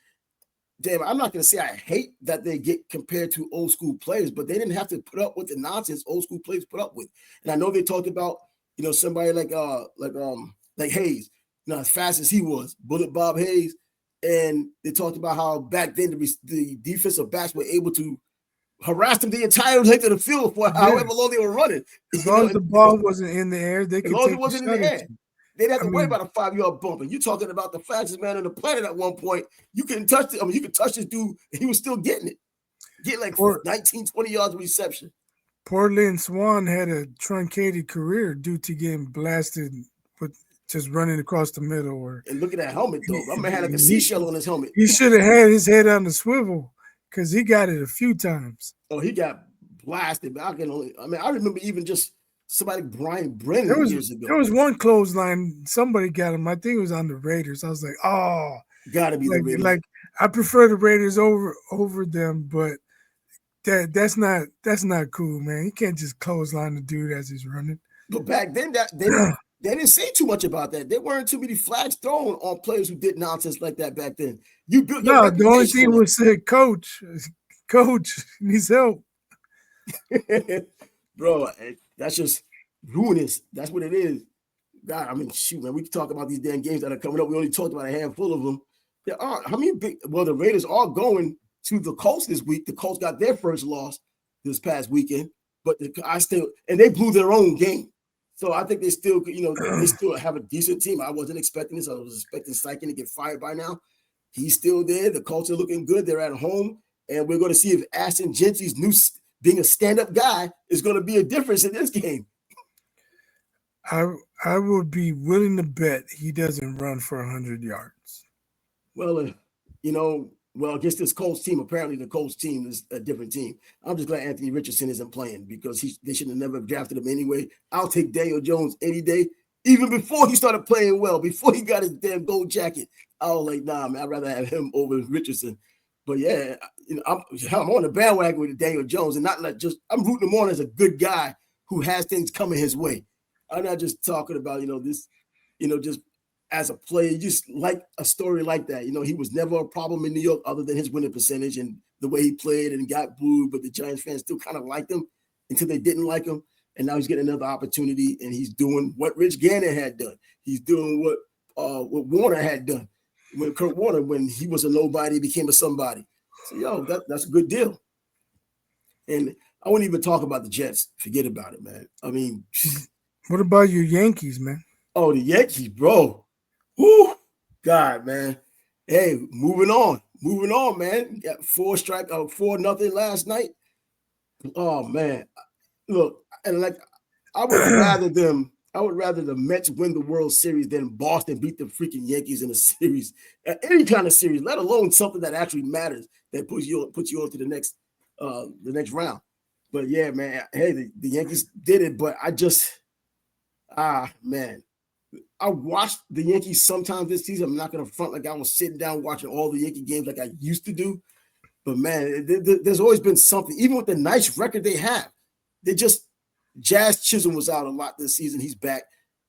damn, I'm not going to say I hate that they get compared to old school players, but they didn't have to put up with the nonsense old school players put up with. And I know they talked about, somebody like Hayes, as fast as he was, Bullet Bob Hayes, and they talked about how back then the defensive backs were able to harassed him the entire length of the field for however long they were running. As long as the ball wasn't in the air, they could take it wasn't in the air. They didn't have to worry about a 5-yard bump. And you're talking about the fastest man on the planet at one point. You couldn't touch it. I mean, you could touch this dude, and he was still getting it. Get like 19, 20 yards of reception. Poor Lynn Swan had a truncated career due to getting blasted with just running across the middle. And look at that helmet, though. My man had like a seashell on his helmet. He should have had his head on the swivel because he got it a few times. Oh, he got blasted. But I remember even just somebody, Brian Brennan, years ago. There was one clothesline. Somebody got him. I think it was on the Raiders. I was like, oh. Got to be the Raiders. Like, I prefer the Raiders over them, but that's not cool, man. You can't just clothesline the dude as he's running. But back then, they didn't say too much about that. There weren't too many flags thrown on players who did nonsense like that back then. You built your the only thing was said, coach needs help. Bro, that's just ruinous. That's what it is. God, I mean, shoot, man, we can talk about these damn games that are coming up. We only talked about a handful of them. There are how many the Raiders are going to the Colts this week. The Colts got their first loss this past weekend, but they blew their own game. So I think they still, they still have a decent team. I wasn't expecting this. I was expecting Steichen to get fired by now. He's still there. The Colts are looking good. They're at home, and we're going to see if Ashton Gentry's being a stand-up guy is going to be a difference in this game. I would be willing to bet he doesn't run for 100 yards. Well, against this Colts team, apparently the Colts team is a different team. I'm just glad Anthony Richardson isn't playing because they should have never drafted him anyway. I'll take Daniel Jones any day, even before he started playing well, before he got his damn gold jacket. I was like, nah, man, I'd rather have him over Richardson. But yeah, I'm on the bandwagon with Daniel Jones and not I'm rooting him on as a good guy who has things coming his way. I'm not just talking about, this, just as a player, just like a story like that. He was never a problem in New York other than his winning percentage and the way he played and got booed, but the Giants fans still kind of liked him until they didn't like him. And now he's getting another opportunity and he's doing what Rich Gannon had done. He's doing what Warner had done. When Kurt Warner, when he was a nobody, became a somebody. So, that's a good deal. And I wouldn't even talk about the Jets. Forget about it, man. I mean, what about your Yankees, man? Oh, the Yankees, bro. Woo! God, man. Hey, moving on, man. Got 4-0 last night. Oh man, look, and I would rather the Mets win the World Series than Boston beat the freaking Yankees in a series, any kind of series, let alone something that actually matters that puts you on to the next round. But yeah, man. Hey, the Yankees did it, but man. I watched the Yankees sometimes this season. I'm not going to front like I was sitting down watching all the Yankee games like I used to do. But, man, there's always been something. Even with the nice record they have, Jazz Chisholm was out a lot this season. He's back.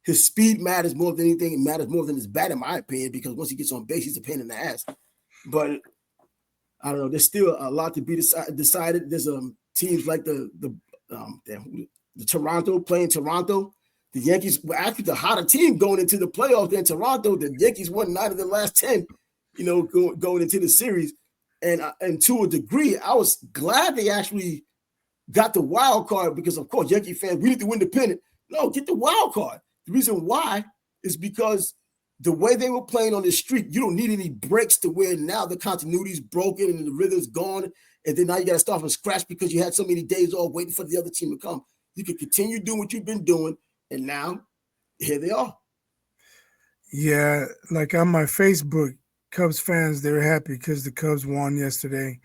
His speed matters more than anything. It matters more than his bat, in my opinion, because once he gets on base, he's a pain in the ass. But, I don't know. There's still a lot to be decided. There's teams like the Toronto playing Toronto. The Yankees were actually the hotter team going into the playoffs than Toronto. The Yankees won 9 of the last 10, going into the series. And to a degree, I was glad they actually got the wild card because, of course, Yankee fans, we need to win the pennant. No, get the wild card. The reason why is because the way they were playing on the streak, you don't need any breaks to where now the continuity's broken and the rhythm's gone. And then now you got to start from scratch because you had so many days off waiting for the other team to come. You can continue doing what you've been doing. And now, here they are. Yeah, like on my Facebook, Cubs fans, they were happy because the Cubs won yesterday.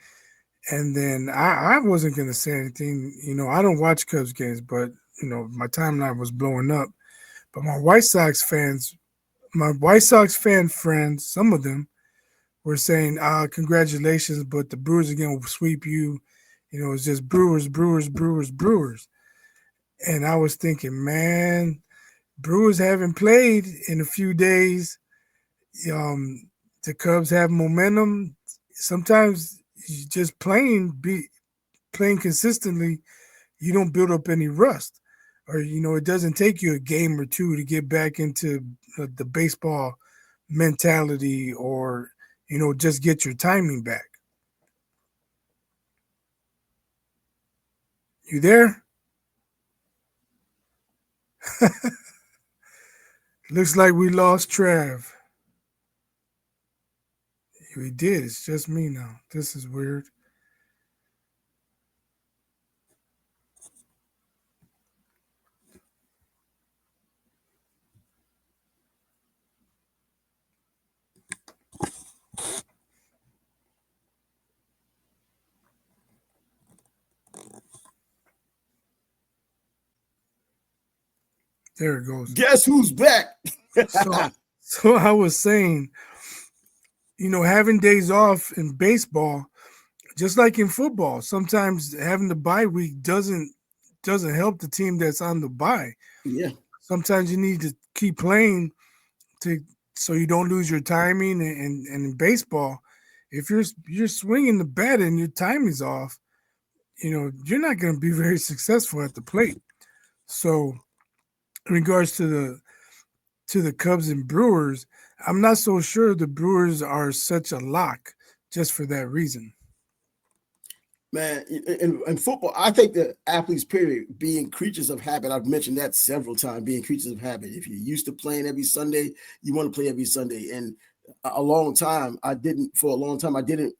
And then I wasn't going to say anything. I don't watch Cubs games, but, my timeline was blowing up. But my White Sox fan friends, some of them, were saying, congratulations, but the Brewers are going to sweep you. It's just Brewers. And I was thinking, man, Brewers haven't played in a few days. The Cubs have momentum. Sometimes just playing consistently, you don't build up any rust. Or, it doesn't take you a game or two to get back into the baseball mentality or, just get your timing back. You there? Looks like we lost Trav. We did. It's just me now. This is weird. There it goes. Guess who's back? So I was saying, having days off in baseball, just like in football, sometimes having the bye week doesn't help the team that's on the bye. Yeah. Sometimes you need to keep playing so you don't lose your timing. And in baseball, if you're swinging the bat and your timing's off, you're not going to be very successful at the plate. So, in regards to the Cubs and Brewers, I'm not so sure the Brewers are such a lock just for that reason. Man, in football, I think the athletes, period, being creatures of habit. I've mentioned that several times, being creatures of habit. If you're used to playing every Sunday, you want to play every Sunday. And a long time, I didn't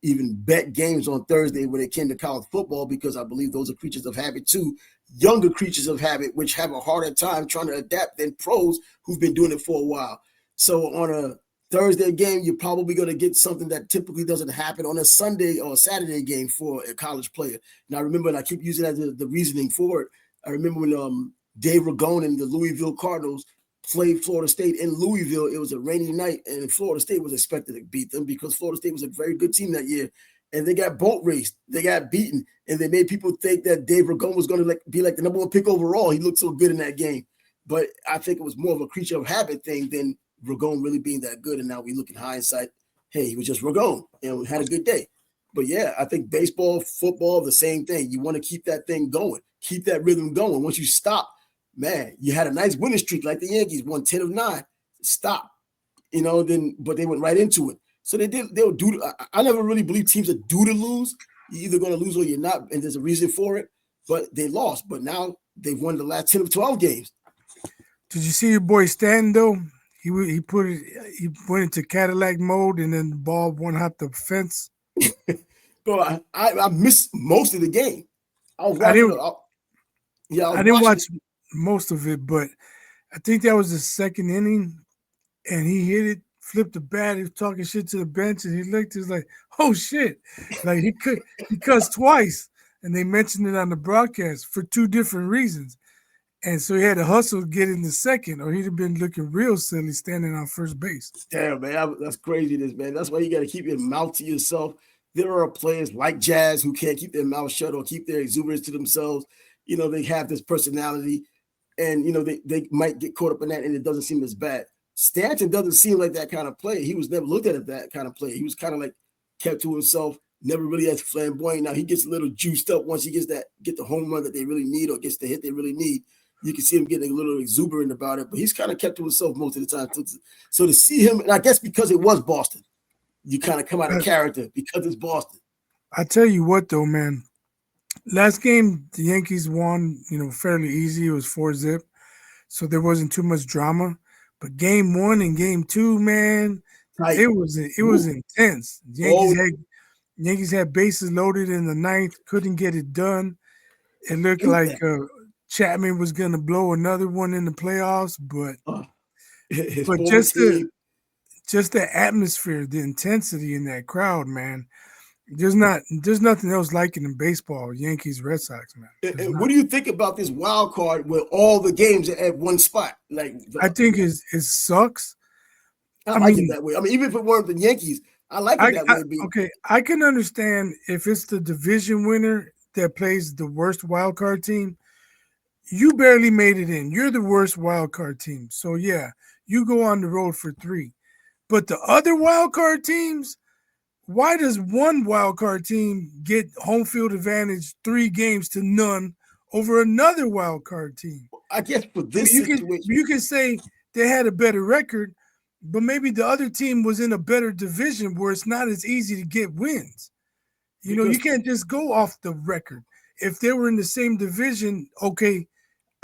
even bet games on Thursday when it came to college football, because I believe those are creatures of habit too. Younger creatures of habit, which have a harder time trying to adapt than pros who've been doing it for a while. So on a Thursday game, you're probably going to get something that typically doesn't happen on a Sunday or a Saturday game for a college player. Now, I remember, and I keep using that as the reasoning for it. I remember when Dave Ragone and the Louisville Cardinals played Florida State in Louisville. It was a rainy night, and Florida State was expected to beat them because Florida State was a very good team that year. And they got boat raced. They got beaten, and they made people think that Dave Ragone was going to be like the number one pick overall. He looked so good in that game. But I think it was more of a creature of habit thing than Ragone really being that good. And now we look in hindsight, hey, he was just Ragone and had a good day. But yeah, I think baseball, football, the same thing. You want to keep that thing going, keep that rhythm going. Once you stop, man, you had a nice winning streak like the Yankees, won 10 of 9. Stop, but they went right into it. So they'll do. I never really believe teams are due to lose. You're either going to lose or you're not, and there's a reason for it. But they lost. But now they've won the last 10 of 12 games. Did you see your boy Stanton though? He went into Cadillac mode, and then the ball one hopped the fence. Bro, I missed most of the game. I didn't watch most of it, but I think that was the second inning, and he hit it, flipped the bat. He was talking shit to the bench, and he looked. He was like, "Oh shit!" Like he cussed twice, and they mentioned it on the broadcast for two different reasons. And so he had to hustle to get in the second, or he'd have been looking real silly standing on first base. Damn, man, that's craziness, man. That's why you got to keep your mouth to yourself. There are players like Jazz who can't keep their mouth shut or keep their exuberance to themselves. They have this personality, and they might get caught up in that, and it doesn't seem as bad. Stanton doesn't seem like that kind of player. He was never looked at as that kind of player. He was kind of like kept to himself, never really as flamboyant. Now he gets a little juiced up once he get the home run that they really need or gets the hit they really need. You can see him getting a little exuberant about it, but he's kind of kept to himself most of the time. So to see him, and I guess because it was Boston, you kind of come out of character because it's Boston. I tell you what, though, man. Last game, the Yankees won, fairly easy. It was 4-0, so there wasn't too much drama. But game 1 and game 2, man, it was intense. Yankees had bases loaded in the 9th, couldn't get it done. It looked like Chapman was going to blow another one in the playoffs, but just the atmosphere, the intensity in that crowd, man. There's nothing else like it in baseball. Yankees, Red Sox, man. And what do you think about this wild card where all the games are at one spot? I think it sucks. I like it that way. I mean, even if it weren't the Yankees, I like it that way. Okay, I can understand if it's the division winner that plays the worst wild card team. You barely made it in. You're the worst wild card team. So, yeah, you go on the road for 3. But the other wild card teams, why does one wild card team get home field advantage 3 games to none over another wild card team? I guess for this situation. You can say they had a better record, but maybe the other team was in a better division where it's not as easy to get wins. You can't just go off the record. if they were in the same division, okay,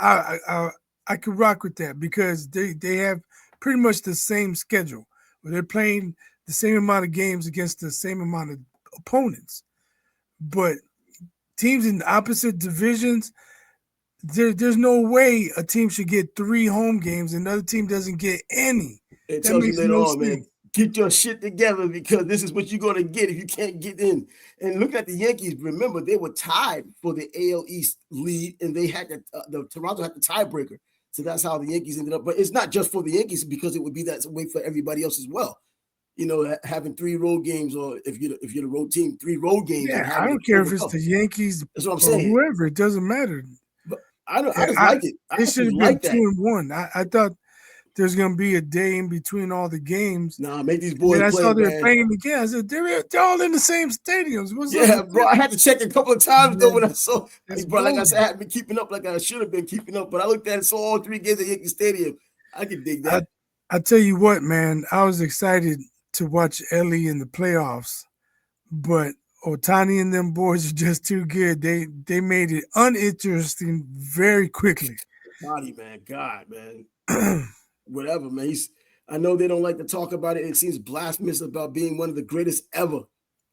I could rock with that because they have pretty much the same schedule where they're playing the same amount of games against the same amount of opponents. But teams in opposite divisions, there's no way a team should get 3 home games and another team doesn't get any. It That tells you makes later no on, man, sense. get your shit together because this is what you're going to get if you can't get in. And look at the Yankees. Remember, they were tied for the AL East lead, and they had the Toronto had the tiebreaker. So that's how the Yankees ended up. But it's not just for the Yankees because it would be that way for everybody else as well. You know, having 3 road games, or if you're the road team, 3 road games. Yeah, And I don't care if it's the Yankees that's what I'm or saying. whoever. It doesn't matter. But I just like it. It should have been 2-1. I thought there's going to be a day in between all the games. Nah, make these boys play. I saw they were man. playing again. I said, they're all in the same stadiums. Yeah, bro. I had to check a couple of times, though, when I saw. Bro, like I said, I haven't been keeping up like I should have been keeping up. But I looked at it, saw all 3 games at Yankee Stadium. I can dig that. I tell you what, man. I was excited to watch Ellie in the playoffs. But Ohtani and them boys are just too good. They made it uninteresting very quickly. Body, man. God, man. Whatever, man. I know they don't like to talk about it. It seems blasphemous about being one of the greatest ever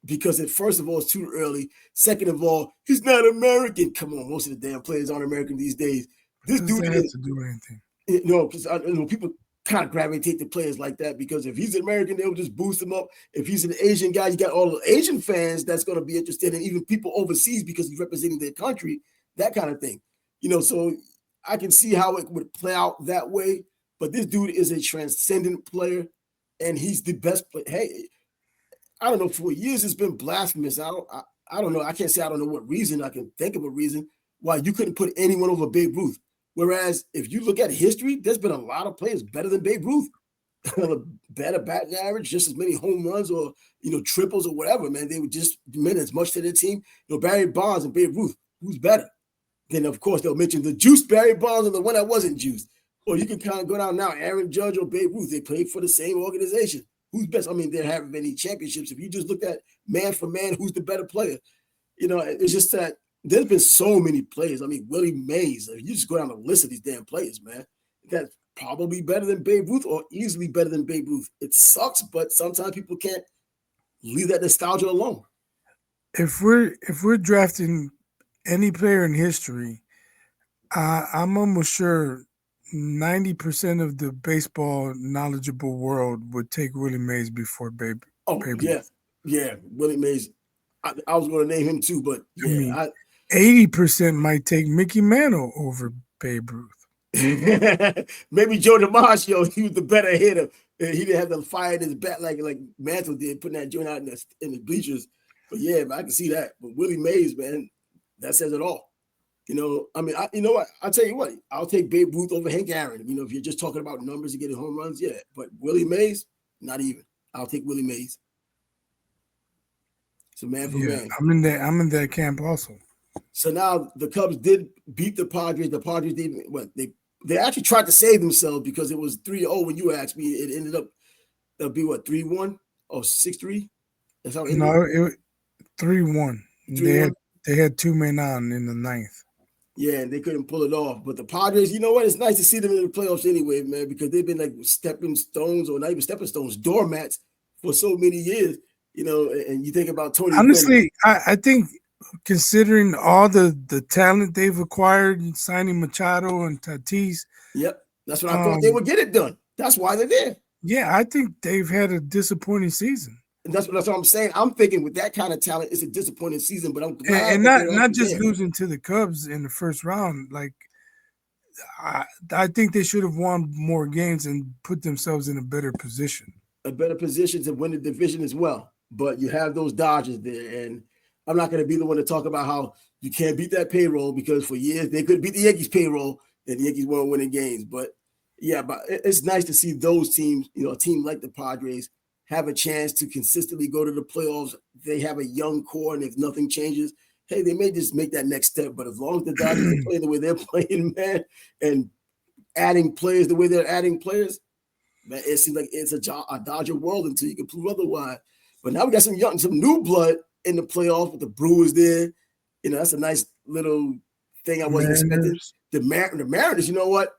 because first of all, it's too early. Second of all, he's not American. Come on, most of the damn players aren't American these days. This dude has to do anything. Because people kind of gravitate to players like that because if he's an American, they'll just boost him up. If he's an Asian guy, you got all the Asian fans that's going to be interested, and even people overseas because he's representing their country, that kind of thing. So I can see how it would play out that way. But this dude is a transcendent player, and he's the best player. Hey, I don't know. For years, it's been blasphemous. I don't know. I can't say I don't know what reason. I can think of a reason why you couldn't put anyone over Babe Ruth. Whereas if you look at history, there's been a lot of players better than Babe Ruth. Better batting average, just as many home runs or triples or whatever. Man, they would just meant as much to their team. Barry Bonds and Babe Ruth, who's better? Then of course they'll mention the juiced Barry Bonds and the one that wasn't juiced. Or you can kind of go down now, Aaron Judge or Babe Ruth. They played for the same organization. Who's best? I mean, they haven't any championships. If you just look at man for man, who's the better player? It's just that there's been so many players. I mean, Willie Mays. If you just go down the list of these damn players, man, that's probably better than Babe Ruth or easily better than Babe Ruth. It sucks, but sometimes people can't leave that nostalgia alone. If we're drafting any player in history, I'm almost sure 90% of the baseball knowledgeable world would take Willie Mays before Babe. Yeah, Willie Mays. I was going to name him too, but yeah, 80% might take Mickey Mantle over Babe Ruth. Maybe Joe DiMaggio. He was the better hitter. He didn't have the fire in his bat like Mantle did, putting that joint out in the bleachers. But yeah, I can see that. But Willie Mays, man, that says it all. I mean, you know what? I'll tell you what. I'll take Babe Ruth over Hank Aaron. If you're just talking about numbers and getting home runs, yeah. But Willie Mays, not even. I'll take Willie Mays. So man for man. I'm in that camp also. So now the Cubs did beat the Padres. The Padres did what they actually tried to save themselves because it was 3-0 when you asked me. It ended up that'll be what 3-1 or 6-3. That's how it ended. No, it was 3-1. They had 2 men on in the 9th. Yeah, and they couldn't pull it off. But the Padres, you know what? It's nice to see them in the playoffs anyway, man, because they've been like stepping stones, or not even stepping stones, doormats for so many years. And you think about Tony. Honestly, I think considering all the talent they've acquired, signing Machado and Tatis. Yep, that's what I thought they would get it done. That's why they're there. Yeah, I think they've had a disappointing season. And that's what I'm saying. I'm thinking with that kind of talent, it's a disappointing season. But I'm glad and not just losing to the Cubs in the first round. Like I think they should have won more games and put themselves in a better position. A better position to win the division as well. But you have those Dodgers there, and I'm not going to be the one to talk about how you can't beat that payroll because for years they could beat the Yankees payroll and the Yankees weren't winning games. But yeah, but it's nice to see those teams, a team like the Padres, have a chance to consistently go to the playoffs. They have a young core, and if nothing changes, hey, they may just make that next step. But as long as the Dodgers are playing the way they're playing, man, and adding players the way they're adding players, man, it seems like it's a Dodger world until you can prove otherwise. But now we got some new blood in the playoffs with the Brewers there. That's a nice little thing I wasn't expecting. The Mariners, you know what?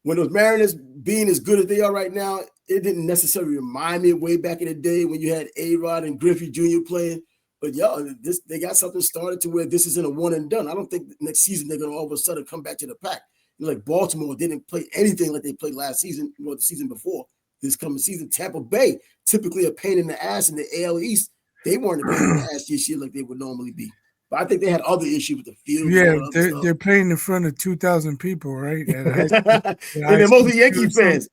When those Mariners being as good as they are right now, it didn't necessarily remind me of way back in the day when you had A-Rod and Griffey Jr. playing. But they got something started to where this isn't a one and done. I don't think next season they're going to all of a sudden come back to the pack. Like Baltimore didn't play anything like they played last season or the season before. This coming season, Tampa Bay, typically a pain in the ass in the AL East, they weren't a pain in the ass this year like they would normally be. But I think they had other issues with the field. Yeah, they're playing in front of 2,000 people, right? And they're mostly Yankee fans.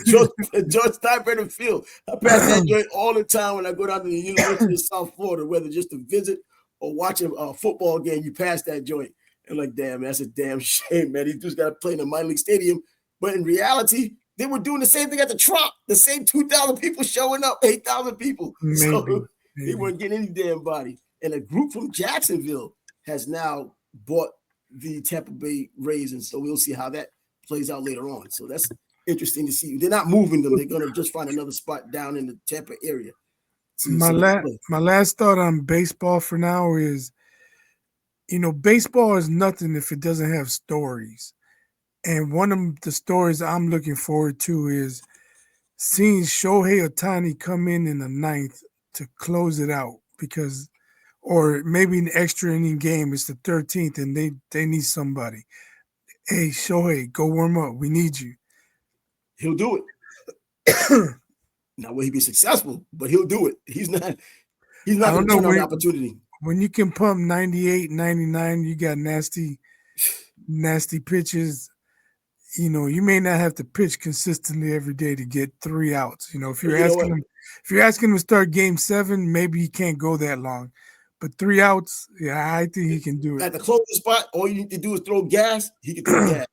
George Steinbrenner Field. I pass that joint all the time when I go down to the University of South Florida, whether just to visit or watch a football game. You pass that joint. And like, damn, that's a damn shame, man. These dudes got to play in a minor league stadium. But in reality, they were doing the same thing at the Trop. The same 2,000 people showing up, 8,000 people. Maybe. They weren't getting any damn body. And a group from Jacksonville has now bought the Tampa Bay Rays. And so we'll see how that plays out later on. So that's interesting to see. They're not moving them. They're going to just find another spot down in the Tampa area. My last thought on baseball for now is, baseball is nothing if it doesn't have stories. And one of the stories I'm looking forward to is seeing Shohei Ohtani come in the ninth to close it out or maybe an extra inning game. It's the 13th and they need somebody. Hey, Shohei, go warm up. We need you. He'll do it. Now, will he be successful? But he'll do it. He's not going to turn down the opportunity. When you can pump 98, 99, you got nasty pitches. You may not have to pitch consistently every day to get 3 outs. If you're asking him to start game 7, maybe he can't go that long. But 3 outs, yeah, I think he can do it. At the closing spot, all you need to do is throw gas. He can throw gas.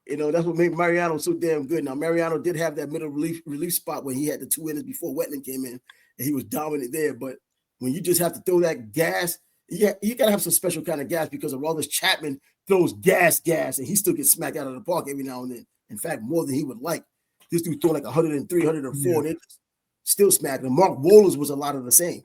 That's what made Mariano so damn good. Now, Mariano did have that middle relief spot when he had the 2 innings before Wetland came in, and he was dominant there. But when you just have to throw that gas, you got to have some special kind of gas because Aroldis Chapman throws gas, and he still gets smacked out of the park every now and then. In fact, more than he would like. This dude throwing like 103, 104, and still smacking him. Mark Wohlers was a lot of the same.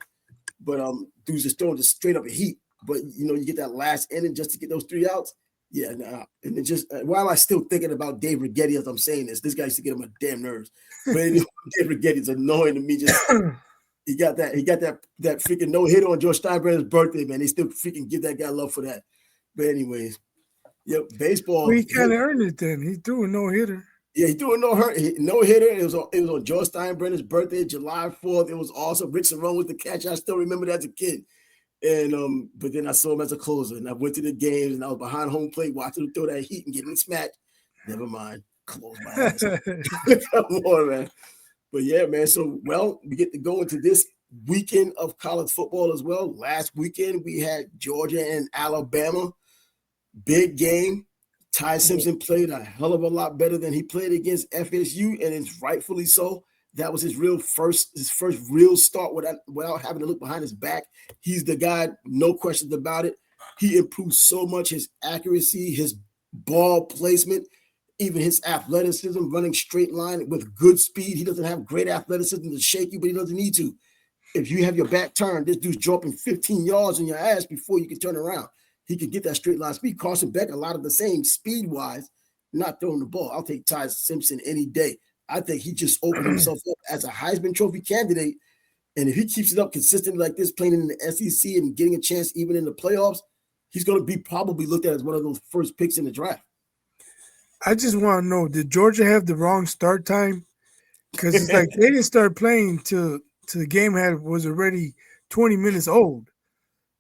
But dudes just throwing just straight up a heat. But, you get that last inning just to get those 3 outs. Yeah, nah. And it just why am I still thinking about Dave Rigetti as I'm saying this? This guy used to get on my damn nerves. But Dave Rigetti's annoying to me. Just he got that freaking no-hitter on George Steinbrenner's birthday, man. They still freaking give that guy love for that. But anyways, baseball. Well, he kind of earned it then. He threw a no-hitter. Yeah, he threw a no-hitter. It was on George Steinbrenner's birthday, July 4th. It was awesome. Rick Cerrone was the catcher. I still remember that as a kid. And but then I saw him as a closer, and I went to the games, and I was behind home plate watching him throw that heat and getting smacked. Never mind, close my eyes. Come on, man. But yeah, man. So we get to go into this weekend of college football as well. Last weekend we had Georgia and Alabama, big game. Ty Simpson played a hell of a lot better than he played against FSU, and it's rightfully so. That was his first real start without having to look behind his back. He's the guy, no questions about it. He improved so much, his accuracy, his ball placement, even his athleticism, running straight line with good speed. He doesn't have great athleticism to shake you, but he doesn't need to. If you have your back turned, this dude's dropping 15 yards in your ass before you can turn around. He can get that straight line speed. Carson Beck, a lot of the same speed-wise, not throwing the ball. I'll take Ty Simpson any day. I think he just opened himself up as a Heisman Trophy candidate. And if he keeps it up consistently like this, playing in the SEC and getting a chance even in the playoffs, he's going to be probably looked at as one of those first picks in the draft. I just want to know, did Georgia have the wrong start time? Because it's like they didn't start playing till the game was already 20 minutes old.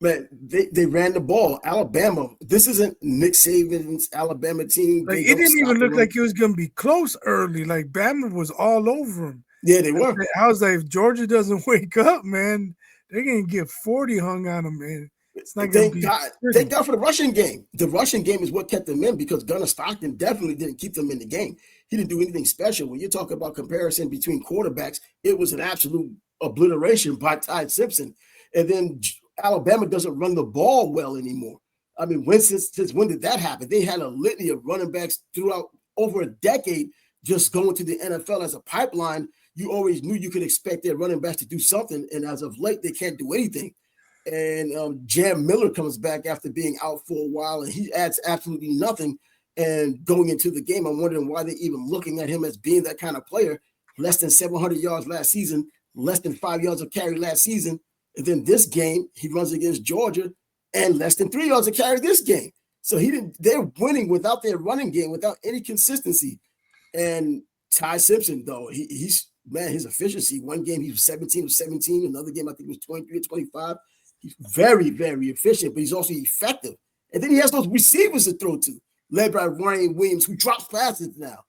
Man, they ran the ball. Alabama, this isn't Nick Saban's Alabama team. Like, it didn't even look like it was going to be close early. Like, Bama was all over them. Yeah, they were. I was like, if Georgia doesn't wake up, man, they're going to get 40 hung on them, man. It's not going to be. Thank God for the rushing game. The rushing game is what kept them in because Gunnar Stockton definitely didn't keep them in the game. He didn't do anything special. When you talk about comparison between quarterbacks, it was an absolute obliteration by Ty Simpson. And then Alabama doesn't run the ball well anymore. I mean, since when did that happen? They had a litany of running backs throughout over a decade just going to the NFL as a pipeline. You always knew you could expect their running backs to do something, and as of late, they can't do anything. And Jam Miller comes back after being out for a while, and he adds absolutely nothing. And going into the game, I'm wondering why they're even looking at him as being that kind of player. Less than 700 yards last season, less than 5 yards of carry last season. And then this game, he runs against Georgia and less than 3 yards of carry this game. So they're winning without their running game, without any consistency. And Ty Simpson, though, his efficiency. One game he was 17 of 17. Another game I think he was 23 or 25. He's very, very efficient, but he's also effective. And then he has those receivers to throw to, led by Ryan Williams, who drops passes now.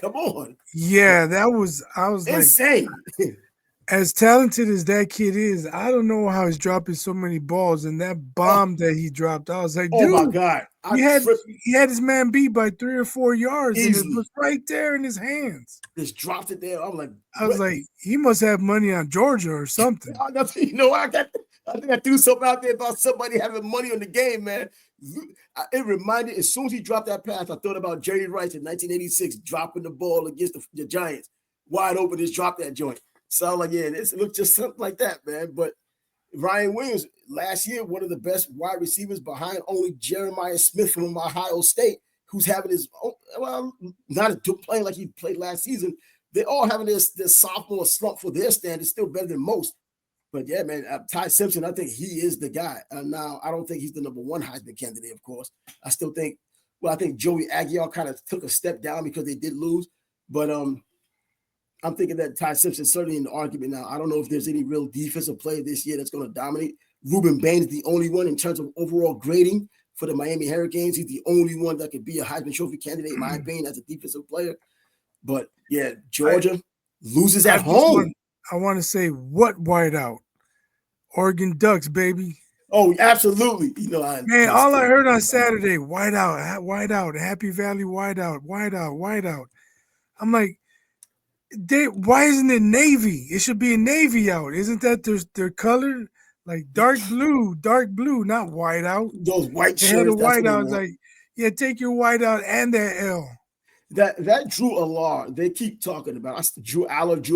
Come on. Yeah, I was insane. Like, as talented as that kid is, I don't know how he's dropping so many balls. And that bomb that he dropped, I was like, dude, oh my God. He had his man beat by 3 or 4 yards, easily. And it was right there in his hands. Just dropped it there. I was like, he must have money on Georgia or something. I think I threw something out there about somebody having money on the game, man. It reminded, as soon as he dropped that pass, I thought about Jerry Rice in 1986 dropping the ball against the Giants. Wide open, just dropped that joint. So I'm like, yeah, it looked just something like that, man. But Ryan Williams, last year, one of the best wide receivers behind only Jeremiah Smith from Ohio State, who's having his own, well, not playing like he played last season. They're all having this sophomore slump for their standards, still better than most. But yeah, man, Ty Simpson, I think he is the guy. Now, I don't think he's the number one Heisman candidate, of course. I think Joey Aguilar kind of took a step down because they did lose. But I'm thinking that Ty Simpson's certainly in the argument now. I don't know if there's any real defensive player this year that's going to dominate. Ruben Bain is the only one in terms of overall grading for the Miami Hurricanes. He's the only one that could be a Heisman Trophy candidate, in my opinion, as a defensive player. But yeah, Georgia loses at home. I want to say, what whiteout? Oregon Ducks, baby. Oh, absolutely. Man, all I heard on Saturday, whiteout, Happy Valley whiteout. I'm like, why isn't it Navy? It should be a Navy out. Isn't that their color? Like dark blue, not whiteout. Those white shirts. They had a whiteout. Like, yeah, take your whiteout and that L. That Drew Allard, they keep talking about. Drew Allard.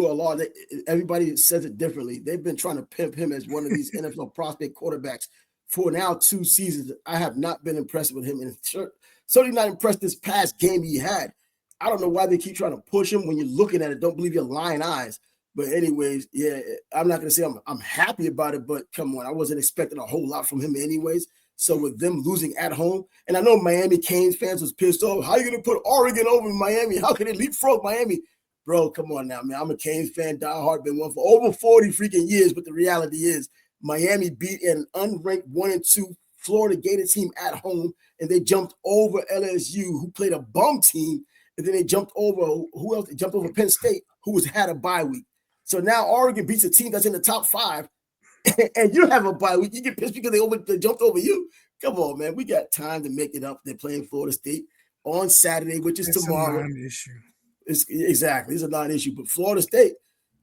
Everybody says it differently. They've been trying to pimp him as one of these NFL prospect quarterbacks for now 2 seasons. I have not been impressed with him, and certainly not impressed this past game he had. I don't know why they keep trying to push him. When you're looking at it, don't believe your lying eyes. But anyways, yeah, I'm not going to say I'm happy about it, but come on, I wasn't expecting a whole lot from him anyways. So with them losing at home, and I know Miami Canes fans was pissed off. How are you going to put Oregon over Miami? How can they leapfrog Miami? Bro, come on now, man. I'm a Canes fan, diehard, been one for over 40 freaking years. But the reality is Miami beat an unranked 1 and 2 Florida Gator team at home, and they jumped over LSU, who played a bum team. And then they jumped over, who else? They jumped over Penn State, who had a bye week. So now Oregon beats a team that's in the top 5, and you have a bye week. You get pissed because they jumped over you. Come on, man. We got time to make it up. They're playing Florida State on Saturday, which is tomorrow. It's a non-issue. Exactly. It's a non-issue. But Florida State,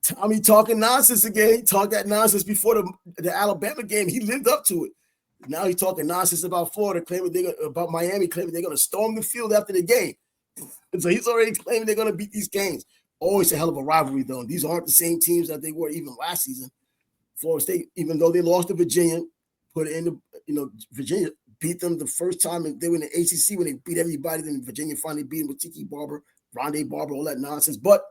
Tommy talking nonsense again. He talked that nonsense before the Alabama game. He lived up to it. Now he's talking nonsense about Florida, about Miami, claiming they're going to storm the field after the game. And so he's already claiming they're going to beat these games. Always a hell of a rivalry, though. These aren't the same teams that they were even last season. Florida State, even though they lost to Virginia, put it in Virginia beat them the first time they were in the ACC when they beat everybody. Then Virginia finally beat them with Tiki Barber, Rondé Barber, all that nonsense. But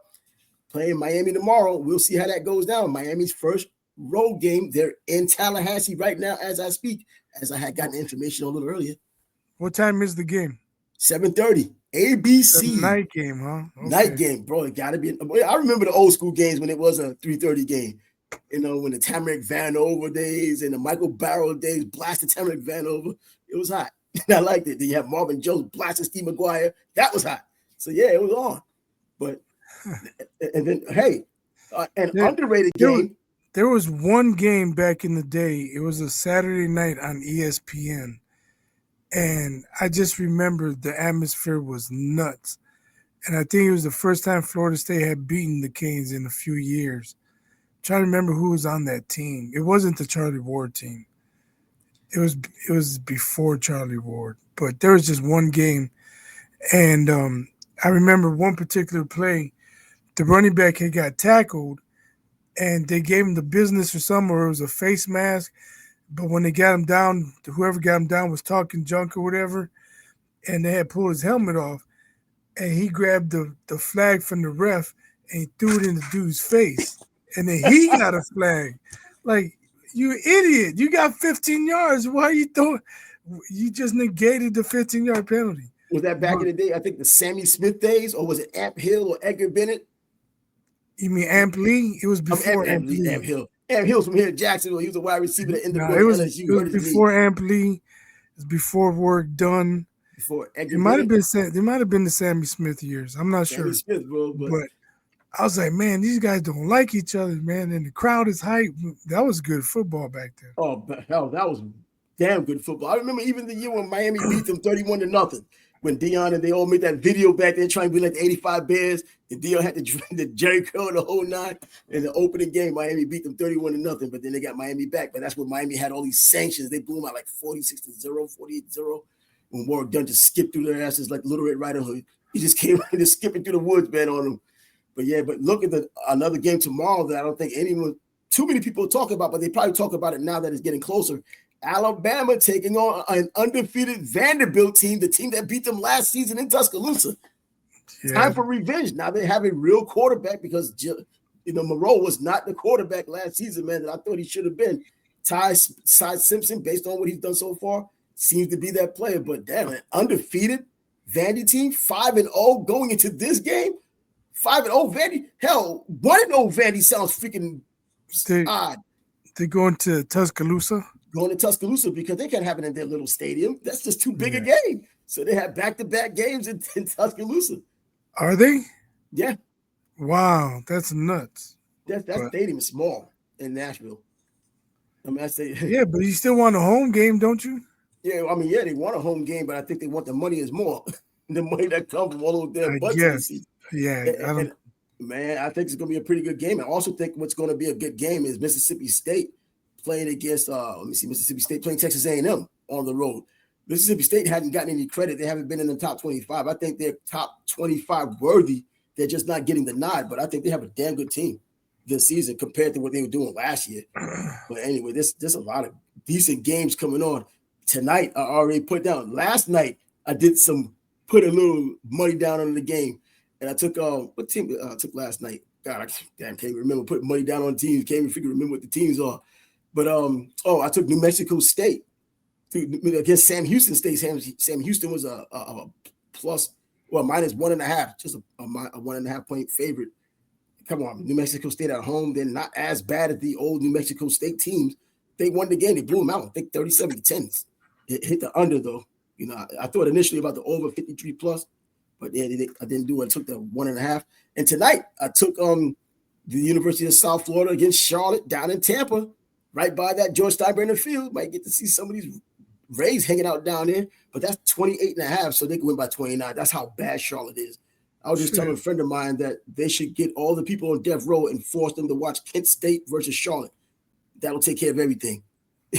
playing Miami tomorrow, we'll see how that goes down. Miami's first road game. They're in Tallahassee right now as I speak, as I had gotten information a little earlier. What time is the game? 7:30. ABC. Night game, huh? Okay. Night game, bro. It got to be. I remember the old school games when it was a 3:30 game. When the Tamarick Vanover days and the Michael Barrow days blasted Tamarick Vanover. It was hot. I liked it. Then you have Marvin Jones blasting Steve McGuire. That was hot. So, yeah, it was on. But, and then, hey, an underrated game. There was one game back in the day. It was a Saturday night on ESPN. And I just remember the atmosphere was nuts. And I think it was the first time Florida State had beaten the Canes in a few years. I'm trying to remember who was on that team. It wasn't the Charlie Ward team. It was before Charlie Ward. But there was just one game. And I remember one particular play. The running back had got tackled, and they gave him the business or something, or it was a face mask. But when they got him down, whoever got him down was talking junk or whatever, and they had pulled his helmet off, and he grabbed the flag from the ref and he threw it in the dude's face. And then he got a flag. Like, you idiot. You got 15 yards. Why are you throwing? You just negated the 15-yard penalty. Was that back in the day? I think the Sammy Smith days, or was it Amp Hill or Edgar Bennett? You mean Amp Lee? It was before Amp Lee. Amp Hill. Amp Hill's from here in Jacksonville. He was a wide receiver that ended up it was before Amp Lee. It was before Work Done. Before Edgar it might have been the Sammy Smith years. I'm not sure. Smith, bro, but I was like, man, these guys don't like each other, man, and the crowd is hype. That was good football back then. Oh, hell, that was damn good football. I remember even the year when Miami beat them 31-0. When Dion and they all made that video back there trying to be like the 85 Bears, and Dion had the Jerry curl the whole nine. In the opening game, Miami beat them 31-0, but then they got Miami back. But that's when Miami had all these sanctions. They blew them out like 46-0, 48-0. When Warwick Dunn just skipped through their asses like Little Red Riding Hood. He just came just skipping through the woods, man, on them. But yeah, but look at another game tomorrow that I don't think too many people talk about, but they probably talk about it now that it's getting closer. Alabama taking on an undefeated Vanderbilt team, the team that beat them last season in Tuscaloosa. Yeah. Time for revenge. Now they have a real quarterback because Moreau was not the quarterback last season, man, that I thought he should have been. Ty Simpson, based on what he's done so far, seems to be that player. But damn, an undefeated Vandy team, 5-0 going into this game. 5-0 Vandy. Hell, 1-0 Vandy sounds freaking odd. They're going to Tuscaloosa? Going to Tuscaloosa because they can't have it in their little stadium. That's just too big a game. So they have back-to-back games in Tuscaloosa. Are they? Yeah. Wow, that's nuts. That stadium is small in Nashville. I mean, I say. Yeah, but you still want a home game, don't you? Yeah, I mean, yeah, they want a home game, but I think they want the money is more. The money that comes from all of their butts. Yeah, man, I think it's going to be a pretty good game. I also think what's going to be a good game is Mississippi State playing against, Mississippi State playing Texas A&M on the road. Mississippi State hadn't gotten any credit. They haven't been in the top 25. I think they're top 25 worthy. They're just not getting the nod, but I think they have a damn good team this season compared to what they were doing last year. But anyway, there's a lot of decent games coming on. Tonight, I already put down. Last night, I put a little money down on the game. And I took what team I took last night? God, I can't even remember putting money down on teams. Can't even remember what the teams are. But I took New Mexico State against Sam Houston State. Sam Houston was a plus, minus 1.5, just a 1.5 point favorite. Come on, New Mexico State at home. They're not as bad as the old New Mexico State teams. They won the game. They blew them out. I think 37-10. It hit the under though. You know, I thought initially about the over 53 plus. But yeah, I didn't do it. I took the 1.5. And tonight, I took the University of South Florida against Charlotte down in Tampa, right by that George Steinbrenner Field. Might get to see some of these Rays hanging out down there. But that's 28.5, so they can win by 29. That's how bad Charlotte is. I was just telling a friend of mine that they should get all the people on death row and force them to watch Kent State versus Charlotte. That'll take care of everything.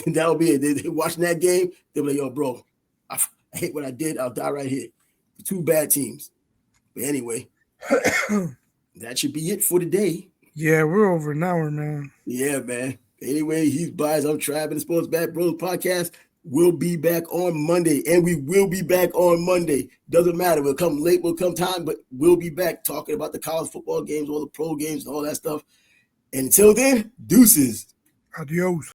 And that'll be it. They watching that game, they'll be like, yo, bro, I hate what I did. I'll die right here. Two bad teams. But anyway, that should be it for today. Yeah, we're over an hour now. Yeah, man. Anyway, he's Bias. I'm Trav, and the Sports Bad Bros podcast will be back on Monday, and we will be back on Monday. Doesn't matter. We'll come late, we'll come time, but we'll be back talking about the college football games, all the pro games, and all that stuff. And until then, deuces. Adios.